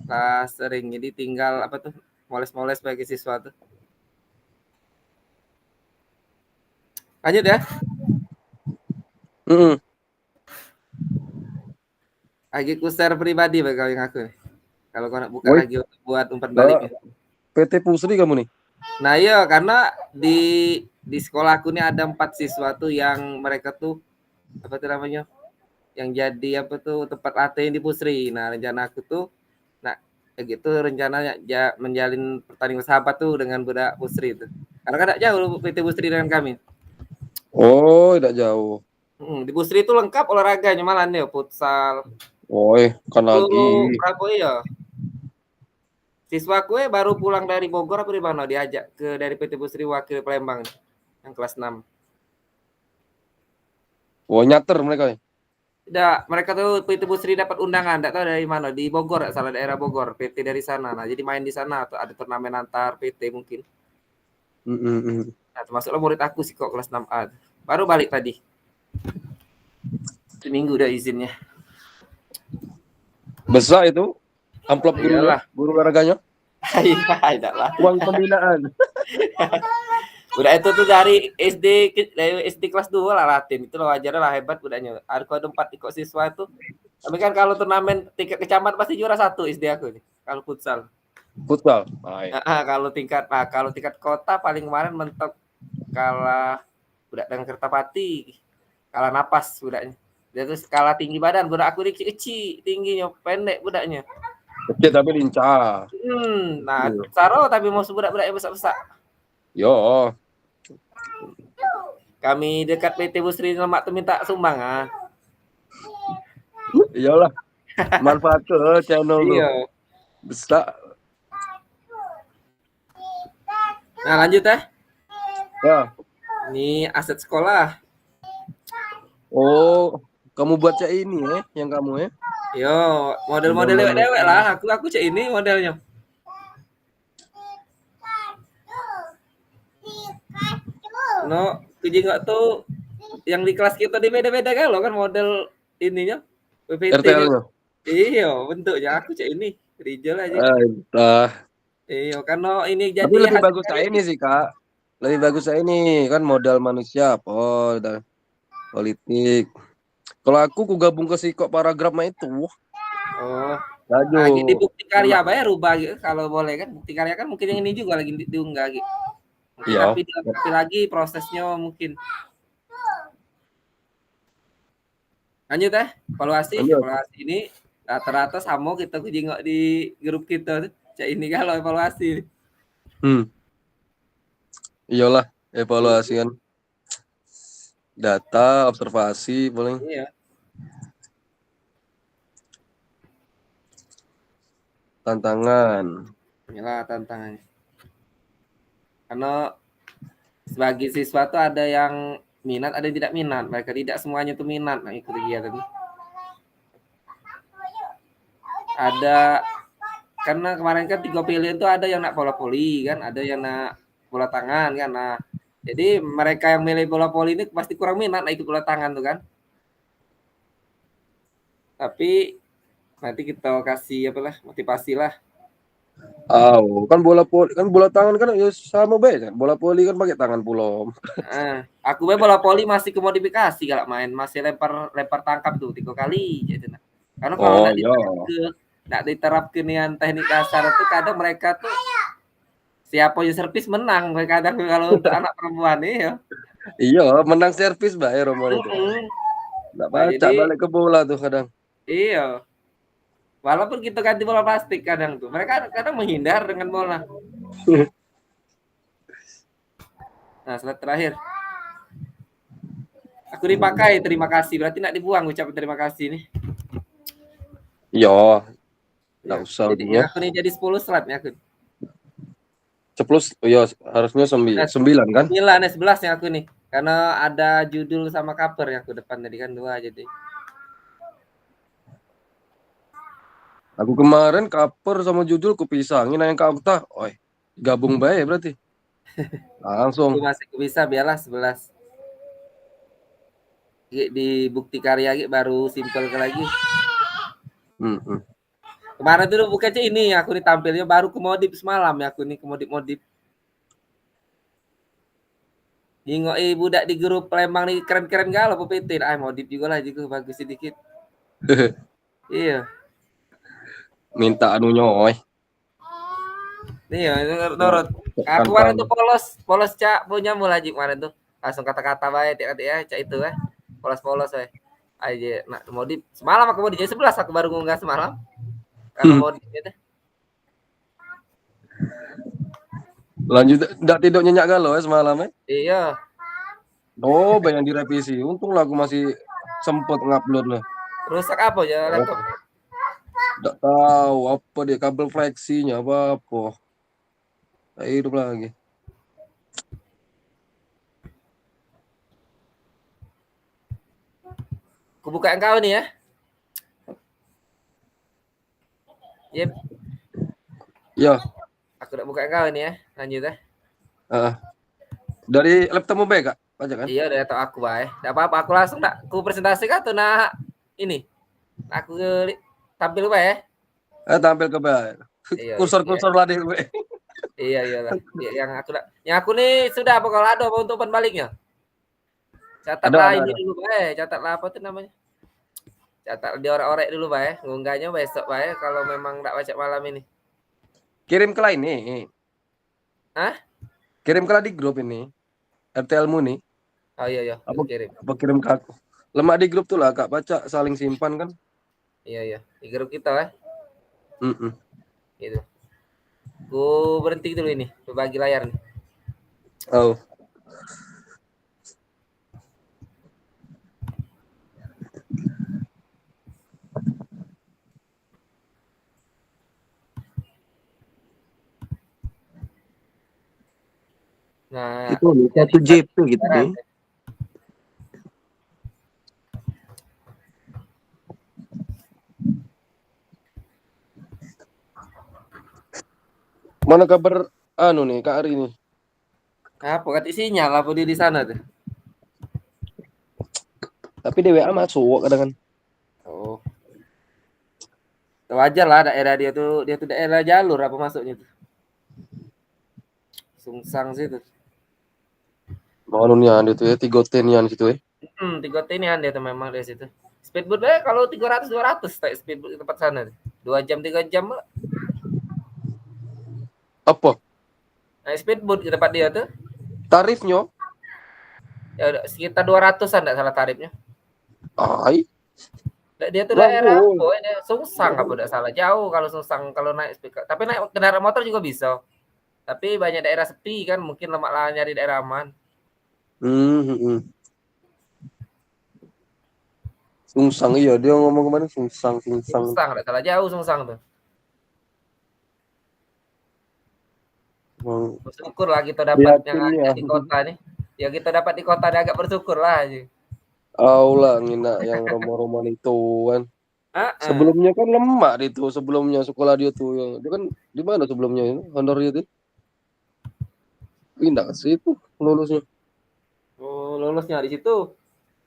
I: Lah sering jadi tinggal apa tuh moles-moles bagi siswa tuh. Lanjut ya. Lagi ku share pribadi bagi kau yang aku nih. Kalau kau nak buka lagi buat umpan balik.
B: PT Pusri kamu nih?
I: Nah iya karena di sekolah aku nih ada 4 siswa tuh yang mereka tuh apa tuh namanya? Yang jadi apa tuh tempat latih di Pusri. Nah rencana aku tuh kayak gitu rencananya menjalin pertandingan sahabat tuh dengan budak Pusri itu. Karena kan tidak jauh PT Pusri dengan kami.
B: Oh, tidak jauh.
I: Di Pusri itu lengkap olahraganya malah nih futsal.
B: Kan lagi.
I: Berapa ya? Siswa gue baru pulang dari Bogor apa di mana diajak dari PT Pusri wakil Palembang yang kelas 6.
B: Oh, nyater mereka ya?
I: Tidak, mereka tuh PT Pusri dapat undangan, tidak tahu dari mana, di Bogor, salah daerah Bogor, PT dari sana. Nah, jadi main di sana atau ada turnamen antar PT mungkin. Nah, termasuklah murid aku sih kok kelas 6A. Baru balik tadi. Seminggu udah izinnya.
B: Besar itu amplop guru olahraganya?
I: Iya, lah.
B: Uang pembinaan.
I: Udah itu tuh dari SD kelas 2 lah latihan. Itu lah wajarnya lah hebat udahnya. Ada 4 ikut siswa itu Tapi kan kalau turnamen tingkat kecamatan pasti juara 1 SD aku nih. Kalau futsal.
B: Futsal. Baik.
I: Kalau tingkat kota paling kemarin mentok kalah budak dengan Kertapati. Kalah napas budaknya. Dia terus kalah tinggi badan, budak aku kecil, tingginya pendek budaknya.
B: Kecil tapi lincah.
I: Nah, Saro tapi mau budak-budak yang besar-besar.
B: Yo.
I: Kami dekat PT Busri Lemak tuh minta sumbangan.
B: Iyalah. Manfaat ke channel lu.
I: Iya.
B: Besar.
I: Nah, lanjut ya.
B: Ya.
I: Ini aset sekolah.
B: Oh, kamu buat cak ini yang kamu ya?
I: Yo, model-model dewek-dewek lah. Aku cek ini modelnya. No, tujuh nggak tuh yang di kelas kita di beda-beda kan lo kan model ininya PPT.
B: RTL-nya.
I: Iya, bentuknya aku cek ini Rijal aja.
B: Entah.
I: Iya, karena ini jadi
B: Tapi lebih bagus saya ini sih, Kak. Lebih bagus saya ini kan modal manusia, dan politik. Kalau aku gabung ke Sikok paragraf mah itu.
I: Oh.
B: Laju.
I: Lagi di bukti karya apa ya rubah gitu kalau boleh kan. Bukti karya kan mungkin yang ini juga lagi diunggah gitu.
B: Iya.
I: Tapi lagi prosesnya mungkin. Lanjut evaluasi ini rata-rata sama kita kujingok di grup kita tuh. Cak ini kalau evaluasi.
B: Iyalah, evaluasi kan. Data, observasi paling.
I: Iya.
B: Tantangan.
I: Inilah tantangannya. Karena sebagai siswa tuh ada yang minat, ada yang tidak minat. Mereka tidak semuanya tuh minat nah ikut kegiatan. Ada karena kemarin kan 3 pilihan tuh ada yang nak bola voli kan, ada yang nak bola tangan kan. Nah, jadi mereka yang milih bola voli ini pasti kurang minat ikut bola tangan tuh kan. Tapi nanti kita kasih motivasi lah.
B: Kan bola tangan kan ya sama baik kan. Bola voli kan pakai tangan pula.
I: Aku bola voli masih ke modifikasi kalau main, masih lempar tangkap tuh 3 kali gitu nah. Karena kalau nggak diterapkan yang teknik kasar itu kadang mereka tuh siapa yang servis menang kadang kalau untuk anak perempuan nih ya.
B: Iya, menang servis Mbak ya Romo itu. Enggak baca balik ke bola tuh kadang.
I: Iya. Walaupun kita ganti bola plastik kadang tuh. Mereka kadang menghindar dengan bola. Nah, slide terakhir. Aku dipakai, terima kasih. Berarti nak dibuang ucapan terima kasih nih.
B: Iya. Enggak usah
I: jadinya. Aku nih jadi 10 slide nih aku.
B: 10, iya harusnya 9 kan?
I: 9 11 yang aku nih. Karena ada judul sama cover yang aku depan tadi kan 2 jadi.
B: Aku kemarin cover sama judul kupisangin yang kau tak. Oi, gabung baik berarti. Langsung.
I: Aku masih bisa biarlah 11. Di bukti karya baru simpel ke lagi. Kemarin tuh bukannya ini aku ditampilnya baru ke modif semalam ya aku nih ke modif. Nengok budak di grup Lembang nih keren-keren galau PPT. Modif juga lah juga bagus sedikit. Iya.
B: Minta anunya oi.
I: Iya, nurut. Aku kemarin tuh polos cak punya mulai kemarin tuh. Langsung kata-kata baik ya cak itu polos aja nak modif semalam aku modif 11 aku baru ngunggah semalam karena modif itu
B: lanjut enggak tidur nyenyak galau semalam
I: iya
B: banyak direvisi untunglah aku masih sempet ngupload lah
I: rusak apa ya laptop
B: enggak tahu apa dia kabel fleksinya apa hidup lagi.
I: Aku buka engkau nih ya. Yep.
B: Ya.
I: Aku udah buka engkau nih ya. Lanjut ya.
B: Dari laptopmu baik Kak? Aja kan?
I: Iya, dari laptop aku baik. Enggak apa-apa, aku langsung aku presentasi kan tuh nah ini. Aku tampil baik ya.
B: Tampil ke baik. Kursor-kursor lah deh.
I: Iya. Yang aku nih sudah apa kalau ada untuk baliknya? Catatlah ini dulu catatlah apa tuh namanya? Catat di orek-orek dulu Pak ya. Ngunggahnya besok Pak ya kalau memang enggak baca malam ini.
B: Kirim ke lain nih.
I: Hah?
B: Kirim ke di grup ini. RTL-mu nih.
I: Oh iya, kirim.
B: Apa kirim ke aku? Lemak di grup tuh lah, Kak. Baca saling simpan kan.
I: Iya. Di grup kita ya.
B: Gitu.
I: Ku berhenti dulu ini, berbagi layar nih.
B: Oh.
I: Nah,
B: itu nih, satu JP gitu nih. Mana kabar nih Kak Ari nih?
I: Apa kata sinyal apa di sana tuh?
B: Tapi di WA masuk kadang kan.
I: Oh. Wajar lah daerah dia tuh daerah jalur apa masuknya tuh. Sungsang sih tuh.
B: Mau nian itu ya 3T nian gitu ya.
I: 3T nian dia tuh memang dari situ. Speedboat kalau 300 200 tak speedboat di tempat sana. 2 jam 3 jam.
B: Apa?
I: Nah, speedboat di tempat dia tuh.
B: Tarifnya?
I: Ya sekitar 200-an enggak salah tarifnya.
B: Ai.
I: Dia tuh daerah apa ya? Sungsang apa enggak salah. Jauh kalau Sungsang kalau naik speed. Tapi naik kendaraan motor juga bisa. Tapi banyak daerah sepi kan, mungkin lemak lah nyari daerah aman.
B: Sungsang iya, dia ngomong kemarin Sungsang.
I: Sungsang enggak salah jauh Sungsang tuh. Bersyukur lah kita dapat yang ada di kota nih. Ya kita dapat di kota agak bersyukur lah aja.
B: Lah ngina yang romo-roman itu kan. Sebelumnya kan lemak itu, sebelumnya sekolah dia tuh. Dia kan di mana sebelumnya ini? Honor dia tuh. Pindah ke situ lulusnya.
I: Oh, lulusnya di situ.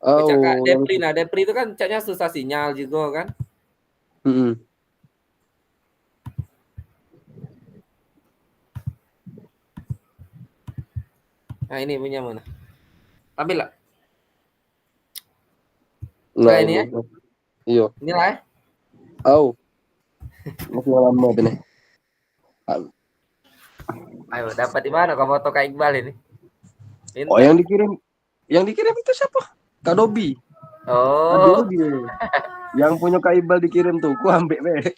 B: Oh,
I: Depri. Nah, Depri itu kan caknya susah sinyal juga kan. Nah, ini punya mana? Ambil lah. Nah, ini ya.
B: Iya.
I: Ini lah ya.
B: Masih lama ini.
I: Ayo, dapat di mana kau foto Kak Iqbal ini?
B: Oh, yang dikirim itu siapa? Kak Dobi.
I: Oh.
B: Dia. Yang punya Kak Iqbal dikirim tuh, ku ambek be.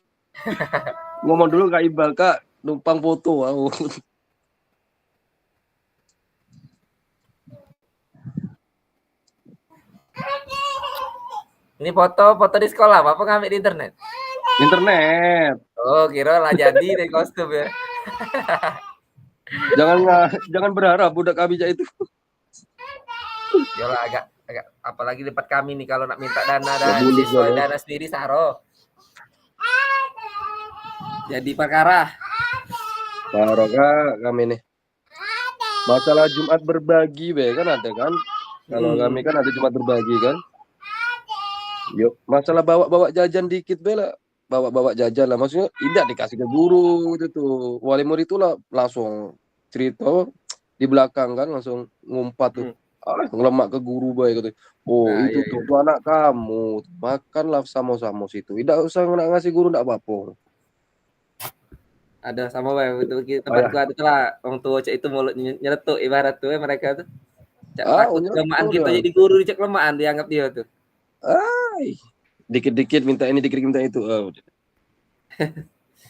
B: Ngomong dulu Kak Iqbal, Kak, numpang foto.
I: Ini foto di sekolah, apa ngambil di internet?
B: Internet.
I: Oh, kira lah jadi dari kostum ya.
B: Jangan berharap budak Abijak itu.
I: Yolah agak apalagi depan kami nih kalau nak minta dana dana sendiri saro. Jadi perkara.
B: Kak kami nih. Masalah Jumat berbagi be kan ada kan? Kalau kami kan ada Jumat berbagi kan? Yuk, masalah bawa jajan dikit be lah. Bawa jajan lah, maksudnya tidak dikasih ke guru gitu tuh. Wali murid itu lah langsung cerita di belakang kan langsung ngumpat tuh. Ngelemak ke guru baik gitu. Oh, nah, itu tuh anak kamu makanlah sama-sama situ. Tidak usah ngasih guru enggak apa-apa.
I: Ada sama bae itu tempatku ada lah orang tua cek itu mulut nyeletuk ibarat tuh mereka tuh. Takut kelemahan kita jadi guru dicek kelemahan dianggap dia tuh.
B: Dikit-dikit minta ini, dikit-dikit minta itu.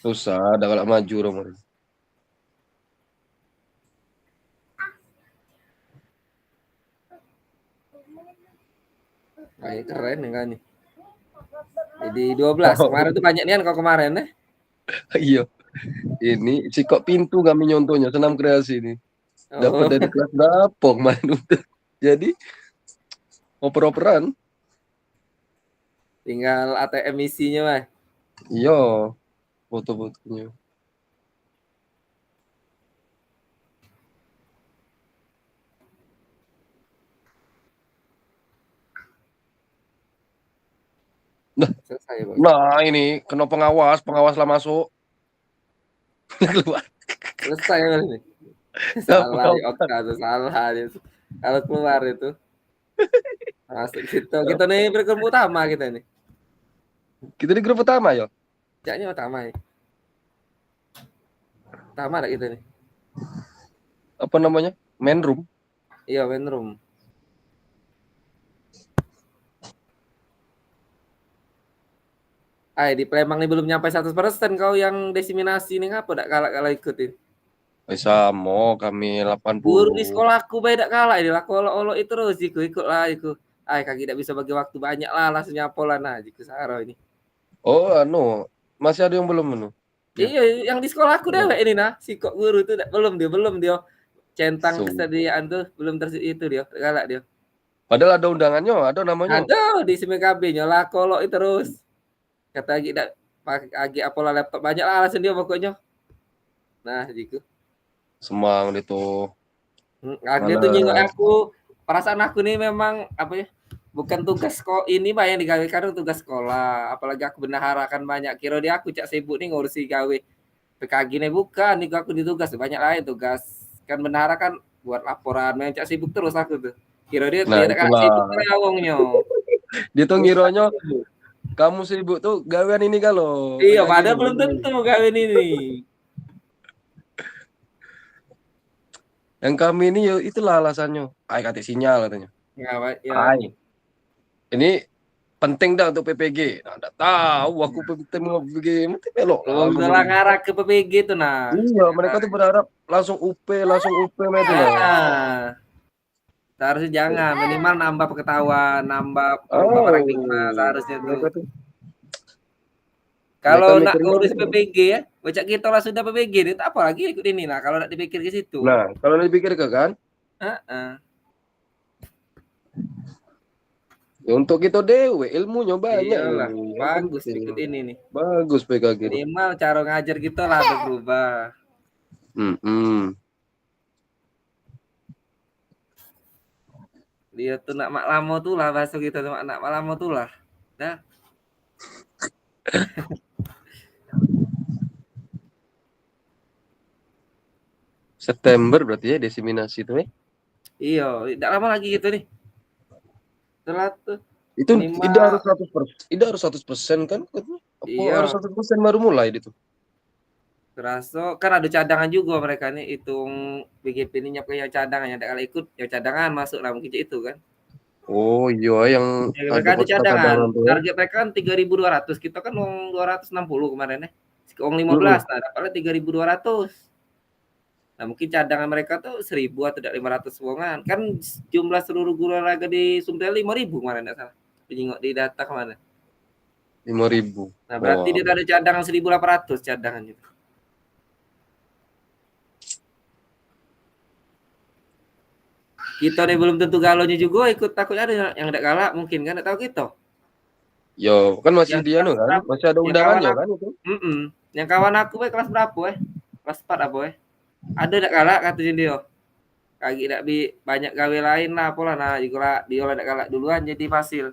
B: Susah, ada kalau maju Romo.
I: Keren enggak nih. Jadi 12 kemarin tuh banyak nian kau kemarin ya.
B: Iya. Ini si kok pintu kami nyontohnya senam kreasi ini. Dapat dari kelas berapa kemarin udah. Jadi oper-operan.
I: Tinggal ATM isinya mah.
B: Iya. Foto-fotonya. Nah ini kena pengawas lah masuk. Keluar.
I: Selesai ini. Salah itu. Kalau keluar itu. Masuk kita nih berikut utama kita nih.
B: Kita di grup utama ya.
I: Caknya utama ya. Utama ada kita nih.
B: Apa namanya? Main room.
I: Iya, main room. Di Palembang nih belum nyampe 100% kau yang diseminasi nih ngapa dak kalah ikutin.
B: Sama kami 80.
I: Guru di sekolahku beda kalah ini lah kalau itu terus ikut lah ikut. Kaki tidak bisa bagi waktu banyak lah langsung nyapolan nah jiku saro ini.
B: Oh, masih ada yang belum anu.
I: Iya, yang di sekolahku dewek ini nah, si kok guru itu belum dia centang kesediaan tuh belum itu dia galak dia.
B: Padahal ada undangannya, ada namanya.
I: Ada di SMKB nyola kolok itu terus. Kata lagi tidak pakai apalah laptop banyak lah alasan dia pokoknya. Nah, gitu.
B: Semang itu.
I: Dia tuh nyinggung aku, perasaan aku nih memang apa ya? Bukan tugas kok ini Pak yang digawe karena tugas sekolah. Apalagi aku bendahara kan banyak. Kira dia aku cak sibuk nih ngurusi gawe PKG nih bukan. Nih aku ditugas banyak lain tugas. Kan bendahara kan buat laporan. Main cak sibuk terus aku tuh. Kira dia tidak kan sibuk terawongnya.
B: Dia tuh ngironya kamu sibuk tuh gawean ini kalau.
I: Iya, padahal belum tentu gawean ini.
B: Yang kami ini ya itulah alasannya. Kata sinyal katanya.
I: Ya.
B: Ini penting dah untuk PPG. Nah, enggak tahu aku PPG mesti belok.
I: Udah ngarah ke PPG tuh nah.
B: Iya, mereka tuh berharap langsung UP itu lah.
I: Seharusnya jangan, minimal nambah pengetahuan, nambah paradigma seharusnya tuh. Kalau nak urus PPG ya, baca kita lah sudah PPG nih, apa lagi ikut ini nah kalau nak dipikir ke situ.
B: Nah, kalau dipikir ke kan? Ya, untuk kita dewe ilmunya banyak.
I: Iyalah, bagus ikut ini nih.
B: Bagus PKG.
I: Minimal cara ngajar kita lah berubah. Dia tuh nak maklamo tuh lah bahasa kita tuh nak maklamo tuh lah. Dah.
B: September berarti ya diseminasi itu
I: Iya, tidak lama lagi gitu nih. Telat tuh.
B: Itu tidak harus 100%. Tidak harus 100% kan? Iya. Harus 100% baru mulai itu.
I: Terasa kan ada cadangan juga mereka nih hitung BGP ini nyampe yang cadangan yang kalau ikut ya cadangan masuk lah mungkin itu kan.
B: Oh iya yang
I: mereka ada cadangan. Target mereka kan 3.200, kita kan uang 260 kemarin ya. Uang 15 nah dapatnya 3.200. Nah mungkin cadangan mereka tuh 1.000 atau 500 uangan. Kan jumlah seluruh guru olahraga di Sumsel 5.000 kemarin enggak salah. Penyingok di data kemana?
B: 5.000.
I: Nah berarti dia ada cadangan 1.800 cadangan gitu. Kita nih belum tentu galonya juga ikut, takutnya ada yang tidak galak mungkin kan, tidak tahu kita.
B: Yo kan masih dia kan, masih ada undangannya kan itu.
I: Yang kawan aku kelas berapa kelas 4 apa ada tidak galak katanya dia. Kaki tidak banyak gawe lain lah pola nah juga dia tidak galak duluan jadi fasil.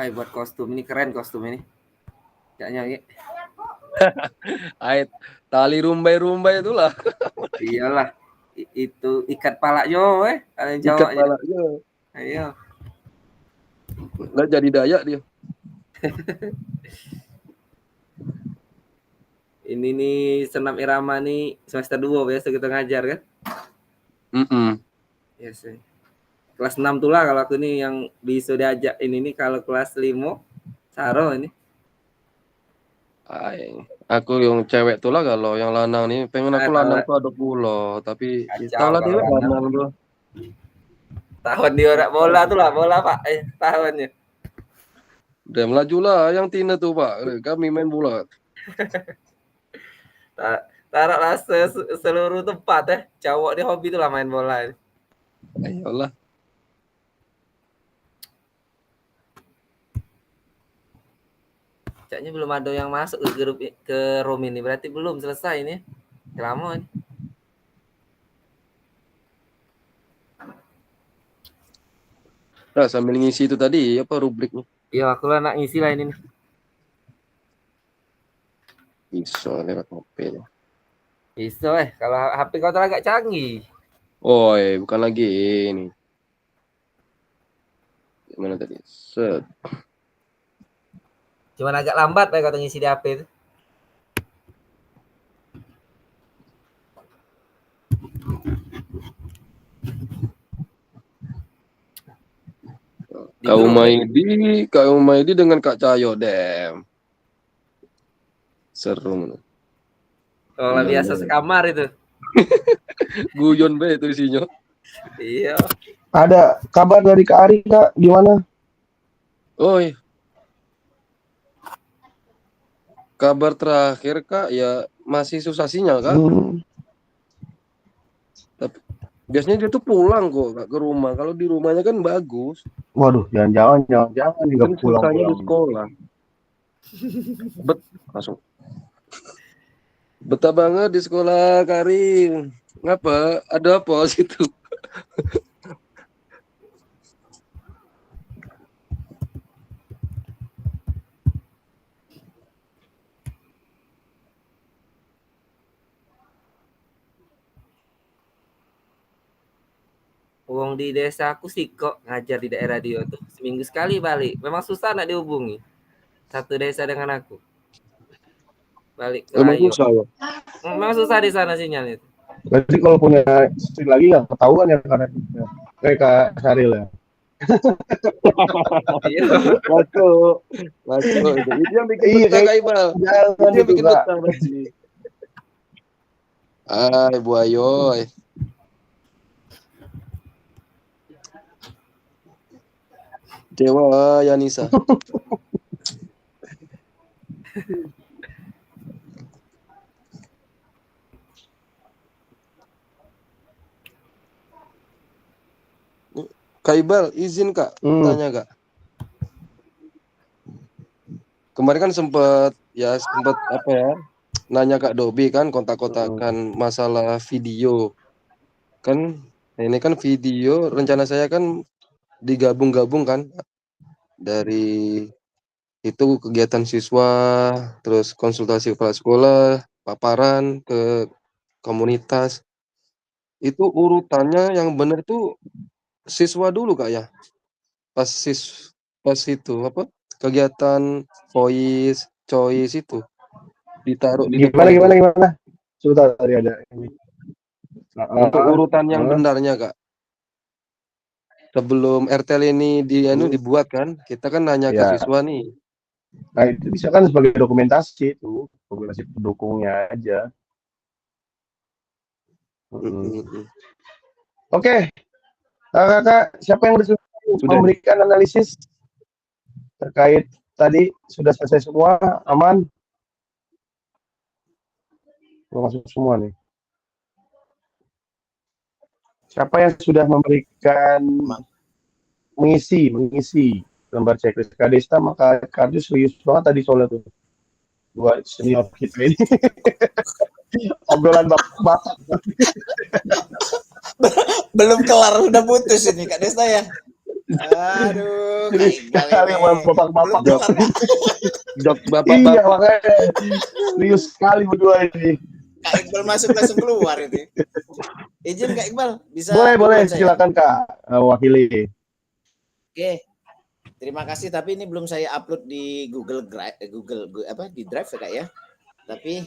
I: Buat kostum ini keren kostum ini. Kayaknya
B: tali rumbai itulah.
I: Iyalah. Itu ikat palaknya
B: Ikat palaknya.
I: Ayo.
B: Nggak jadi Dayak dia.
I: Ini nih senam irama nih semester 2 biasa kita ngajar kan? Yes. Kelas 6 tuh lah kalau aku nih yang bisa diajak ini nih kalau kelas 5 Saro ini.
B: Aku yang cewek tuh lah kalau yang lanang nih pengen aku lanang tuh ada pulau tapi kita lah dia lanang tuh.
I: Tahun dia orang bola tuh lah bola Pak tahunnya.
B: Udah melaju lah yang Tina tuh Pak kami main bola.
I: Taruh lah seluruh tempat cowok dia hobi tuh lah main bola.
B: Ayolah.
I: Kayaknya belum ada yang masuk ke grup ke room ini berarti belum selesai ini. Lama ini.
B: Nah, sambil ngisi itu tadi apa rubriknya?
I: Iya, aku lah nak ngisi lah ini nih.
B: Bisa lewat HP.
I: Bisa kalau HP kau tuh agak canggih.
B: Oi, bukan lagi ini. Gimana tadi? Set.
I: Cuman agak lambat kau tuh ngisi di HP itu.
B: Kak Umaidi dengan Kak Cahyo, dem. Seru.
I: Kalau biasa sekamar itu.
B: Guyon be itu isinya.
I: Iya.
J: Ada kabar dari Kak Ari, Kak? Gimana?
B: Oi. Kabar terakhir, Kak, ya masih susah sinyal, Kak. Tapi biasanya dia tuh pulang kok, Kak, ke rumah. Kalau di rumahnya kan bagus.
J: Waduh, jangan juga
B: Kan
J: pulang.
B: susahnya di sekolah. Langsung. Betah banget di sekolah, Karim. Ngapa? Ada apa situ?
I: Uang di desa aku sih kok ngajar di daerah dia tuh seminggu sekali balik. Memang susah nak dihubungi. Satu desa dengan aku. Balik ke Layo. Memang susah di sana sinyal itu.
J: Berarti kalau punya istri lagi nggak ketahuan ya karena Kak Saril ya.
B: Masuk. Itu yang bikin betah, Kak Iqbal. Itu yang bikin betah berarti. Hai, Bu Ayoy. Dewa Yanisa. Kak Iqbal, izin Kak, tanya Kak. Kemarin kan sempat apa ya? Nanya Kak Dobi kan kontak-kontakan masalah video. Kan ini kan video rencana saya kan digabung-gabung kan dari itu kegiatan siswa, terus konsultasi kepala sekolah, paparan ke komunitas. Itu urutannya yang benar tuh siswa dulu Kak ya. Pas itu apa? Kegiatan voice choice itu ditaruh di
J: gimana? Sudah tadi ada ini.
B: Untuk urutan yang benarnya Kak. Sebelum RTL ini dibuat kan, kita kan nanya ke siswa nih.
J: Nah itu bisa kan sebagai dokumentasi itu, dokumentasi pendukungnya aja. Oke. Kakak, siapa yang sudah memberikan analisis terkait tadi sudah selesai semua, aman? Masuk semua nih. Siapa yang sudah memberikan mengisi lembar checklist Kak Desta, maka Kardus serius banget tadi soalnya tuh buat senior kita ini. Obrolan bapak.
C: Belum kelar udah putus ini Kak Desta ya. Aduh,
J: bapak-bapak.
B: Bapak.
J: Iya makanya serius sekali berdua ini.
C: Kak Iqbal masuk langsung keluar itu. Izin Kak Iqbal, bisa.
J: Boleh, silakan Kak wakili.
C: Oke. Terima kasih, tapi ini belum saya upload di Google di Drive ya Kak ya. Tapi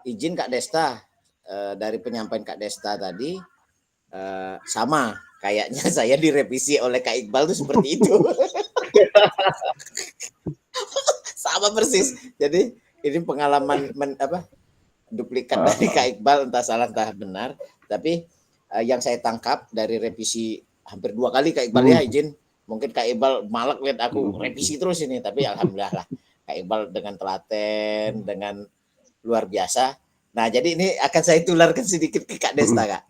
C: izin Kak Desta, dari penyampaian Kak Desta tadi sama kayaknya saya direvisi oleh Kak Iqbal tuh seperti itu. Sama persis. Jadi ini pengalaman duplikat dari Kak Iqbal, entah salah entah benar. Tapi yang saya tangkap dari revisi hampir 2 kali Kak Iqbal ya izin. Mungkin Kak Iqbal malak lihat aku revisi terus ini, tapi alhamdulillah lah Kak Iqbal dengan telaten, dengan luar biasa. Nah jadi ini akan saya tularkan sedikit ke Kak Desta Kak.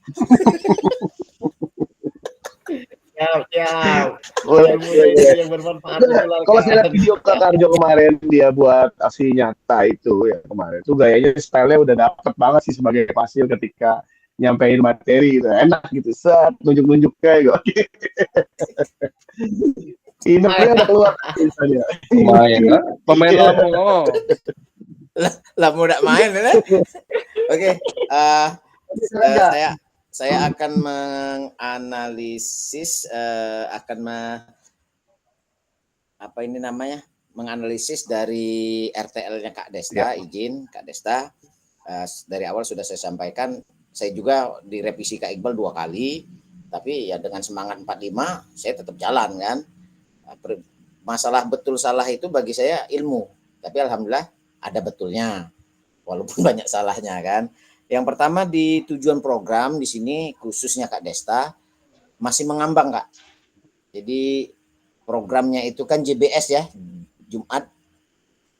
J: Siap. Yang bermanfaat. Kalau saya lihat video Kak Arjo kemarin dia buat aksi nyata itu ya kemarin, itu gayanya stylenya udah dapet banget sih sebagai hasil ketika nyampein materi gitu. Enak gitu, set nunjuk-nunjuk kayak gitu. Ini udah keluar misalnya.
B: Lumayan Kak, pemain lama.
C: lah mudah main kan? Oke, saya akan menganalisis apa ini namanya? Menganalisis dari RTL-nya Kak Desta, izin Kak Desta. Dari awal sudah saya sampaikan, saya juga direvisi Kak Iqbal 2 kali, tapi ya dengan semangat 45 saya tetap jalan kan. Masalah betul salah itu bagi saya ilmu, tapi alhamdulillah ada betulnya walaupun banyak salahnya kan. Yang pertama di tujuan program di sini khususnya Kak Desta masih mengambang Kak. Jadi programnya itu kan JBS ya, Jumat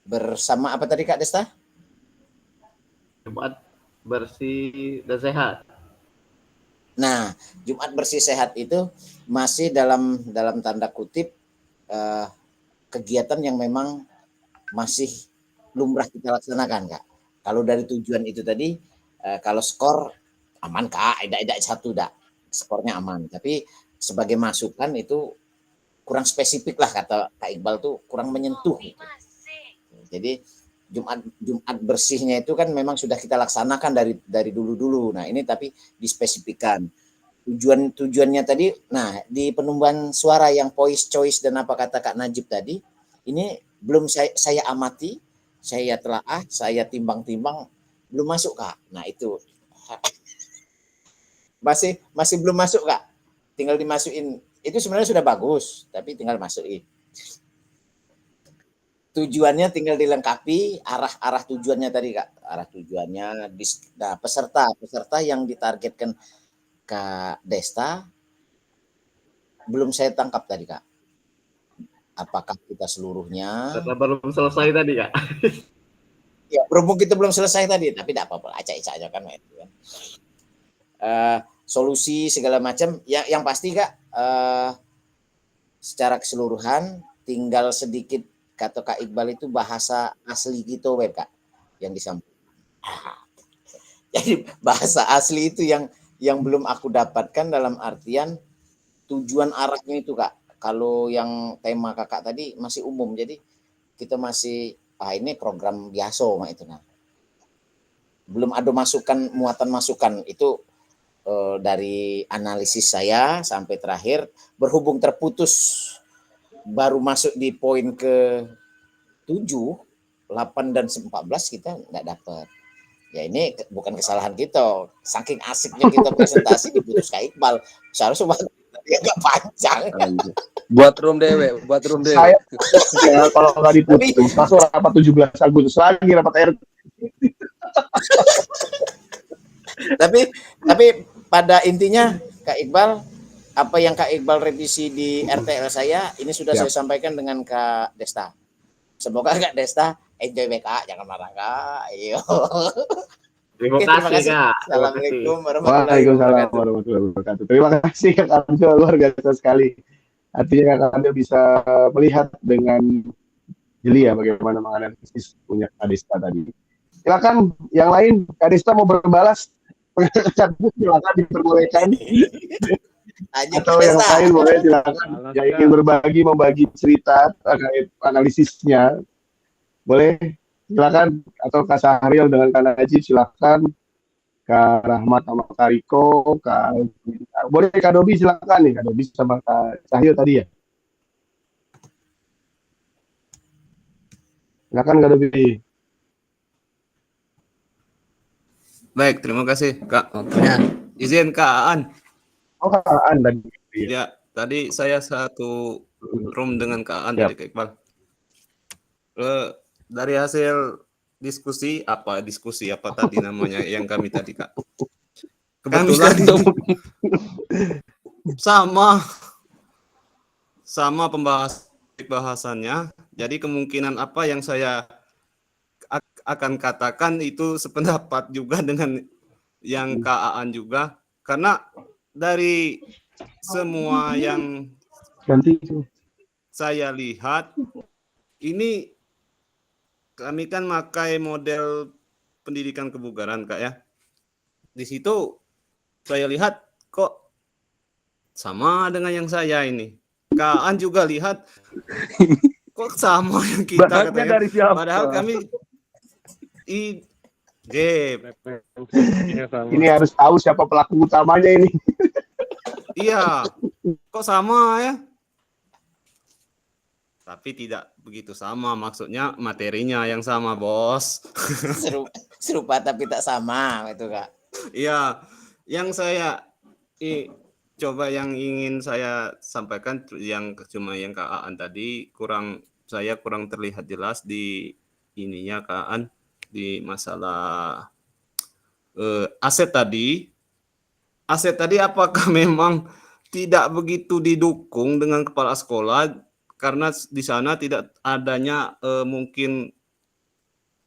C: bersama apa tadi Kak Desta?
K: Jumat bersih dan sehat.
C: Nah, Jumat bersih sehat itu masih dalam tanda kutip kegiatan yang memang masih lumrah kita laksanakan Kak. Kalau dari tujuan itu tadi, kalau skor aman Kak, tidak satu dah, skornya aman. Tapi sebagai masukan itu kurang spesifik lah kata Kak Iqbal tuh kurang menyentuh. Gitu. Jadi Jumat bersihnya itu kan memang sudah kita laksanakan dari dulu. Nah ini tapi dispesifikan. Tujuannya tadi, nah di penumbuhan suara yang voice choice dan apa kata Kak Najib tadi, ini belum saya amati, saya telaah, saya timbang-timbang, belum masuk Kak. Nah itu masih belum masuk Kak, tinggal dimasukin. Itu sebenarnya sudah bagus, tapi tinggal masukin. Tujuannya tinggal dilengkapi, arah tujuannya tadi Kak, arah tujuannya. Nah peserta yang ditargetkan Kak Desta belum saya tangkap tadi Kak. Apakah kita seluruhnya?
K: Karena belum selesai tadi Kak.
C: Ya berhubung kita belum selesai tadi, tapi tidak apa-apa, acak-acak aja kan itu kan. Solusi segala macam, yang pasti Kak, secara keseluruhan tinggal sedikit kata Kak Iqbal itu bahasa asli gitu web Kak yang disampaikan. Jadi bahasa asli itu yang belum aku dapatkan dalam artian tujuan arahnya itu Kak. Kalau yang tema Kakak tadi masih umum, jadi kita masih ini program biasa itu nah. Belum ada muatan masukan itu dari analisis saya sampai terakhir berhubung terputus baru masuk di poin ke 7, 8 dan 14 kita nggak dapat. Ya ini bukan kesalahan kita. Saking asiknya kita presentasi diputus Kak Iqbal. Seharusnya dia nggak panjang.
B: Buat room dewe.
J: Saya ya, kalau nggak diputus, langsung rapat 17 Agustus lagi rapat RT.
C: tapi pada intinya Kak Iqbal, apa yang Kak Iqbal revisi di RTL saya ini sudah saya sampaikan dengan Kak Desta. Semoga Kak Desta enjoy BK, jangan marah Kak. Ayo.
K: Terima kasih Kak.
C: Assalamualaikum
J: warahmatullahi wabarakatuh. Terima kasih Kak Arjo, luar biasa sekali. Artinya Kak Arjo bisa melihat dengan jeli ya bagaimana menganalisis punya Kak Desta tadi. Silakan yang lain, Kak Desta mau berbalas, silakan diperbolehkan. Atau yang lain boleh silakan. Yang ingin membagi cerita terkait analisisnya, boleh silakan. Atau Kak Sahril dengan Kak Najib silakan. Kak Rahmat sama Kak Riko, boleh Kak Dobi silakan nih, Kak Dobi sama Kak Sahril tadi ya. Silakan Kak Dobi.
L: Baik, terima kasih Kak. Waktunya izin Kak Aan.
J: Oh Kak Aan tadi.
L: Ya, tadi saya satu room dengan Kak Aan dari Kak Iqbal. Dari hasil diskusi apa tadi namanya yang kami tadi Kak. Kebetulan sama pembahasannya. Jadi kemungkinan apa yang saya akan katakan itu sependapat juga dengan yang Kak Aan juga, karena dari semua yang saya lihat ini kami kan pakai model pendidikan kebugaran Kak ya. Di situ saya lihat kok sama dengan yang saya ini. Kak Aan juga lihat kok sama yang kita katanya. Padahal kami I Gap.
J: Ini harus tahu siapa pelaku utamanya ini.
L: Iya, kok sama ya? Tapi tidak begitu sama, maksudnya materinya yang sama, Bos.
C: Serupa tapi tak sama, itu Kak.
L: Iya, yang saya coba yang ingin saya sampaikan yang cuma yang Kak Aan tadi saya kurang terlihat jelas di ininya Kak Aan di masalah aset tadi apakah memang tidak begitu didukung dengan kepala sekolah karena di sana tidak adanya mungkin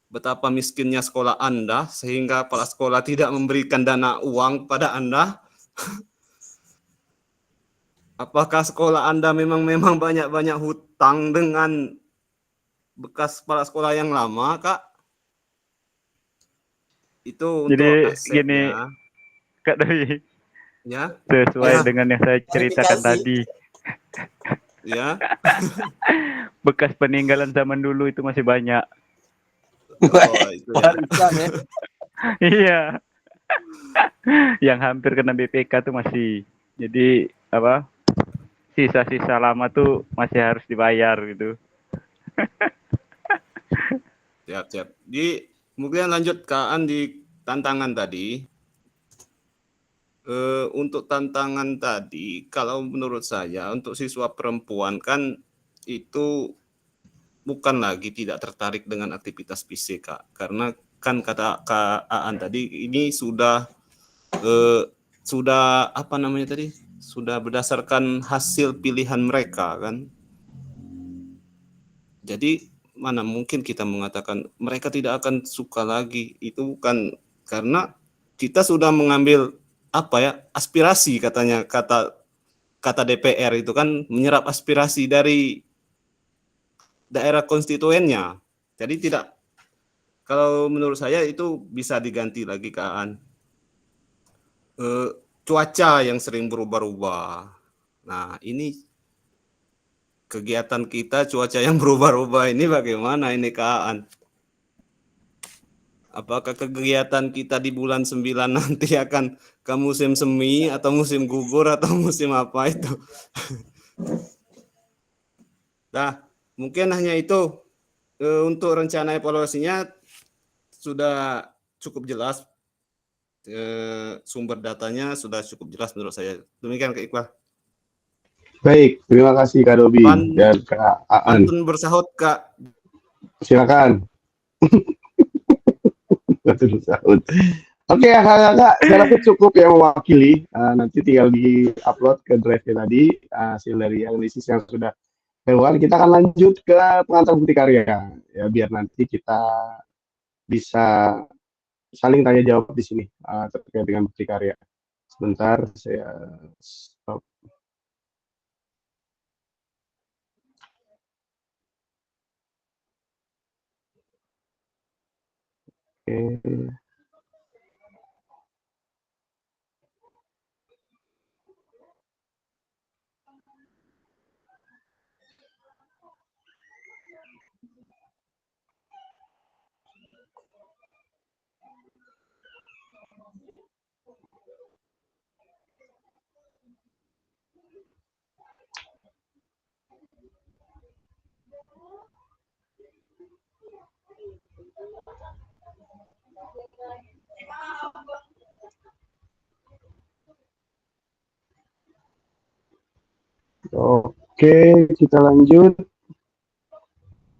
L: betapa miskinnya sekolah Anda sehingga kepala sekolah tidak memberikan dana uang pada Anda? Apakah sekolah Anda memang banyak hutang dengan bekas kepala sekolah yang lama, Kak? Itu untuk
M: Jadi
L: asetnya.
M: gini, Kak Doi,
L: Ya.
M: sesuai dengan yang saya ceritakan tadi.
L: Ya.
M: Bekas peninggalan zaman dulu itu masih banyak.
L: Oh, itu ya.
J: Ya.
M: Iya. Yang hampir kena BPK tuh masih. Jadi apa? Sisa-sisa lama tuh masih harus dibayar gitu.
L: Siap. Kemudian lanjut Kak di tantangan tadi. Untuk tantangan tadi, kalau menurut saya untuk siswa perempuan kan itu bukan lagi tidak tertarik dengan aktivitas fisik, Kak. Karena kan kata Kak Aan tadi ini sudah apa namanya tadi? Sudah berdasarkan hasil pilihan mereka kan. Jadi mana mungkin kita mengatakan mereka tidak akan suka lagi, itu bukan karena kita sudah mengambil aspirasi katanya kata DPR itu kan menyerap aspirasi dari daerah konstituennya. Jadi tidak, kalau menurut saya itu bisa diganti lagi Kak cuaca yang sering berubah-ubah. Nah ini kegiatan kita cuaca yang berubah-ubah ini bagaimana ini Kak? Apakah kegiatan kita di bulan 9 nanti akan ke musim semi atau musim gugur atau musim apa itu? Nah, mungkin hanya itu. Untuk rencana evaluasinya sudah cukup jelas. Sumber datanya sudah cukup jelas menurut saya. Demikian Kak Iqbal.
J: Baik, terima kasih Kak Dobi dan Kak Aan.
L: Pantun bersahut Kak.
J: Silakan. Oke, kakak, saya rasa cukup ya mewakili. Nanti tinggal di-upload ke drive-nya tadi hasil dari analisis yang sudah lewat. Kita akan lanjut ke pengantar bukti karya ya, biar nanti kita bisa saling tanya jawab di sini terkait dengan bukti karya. Sebentar, saya stop. Oke. Oke, kita lanjut.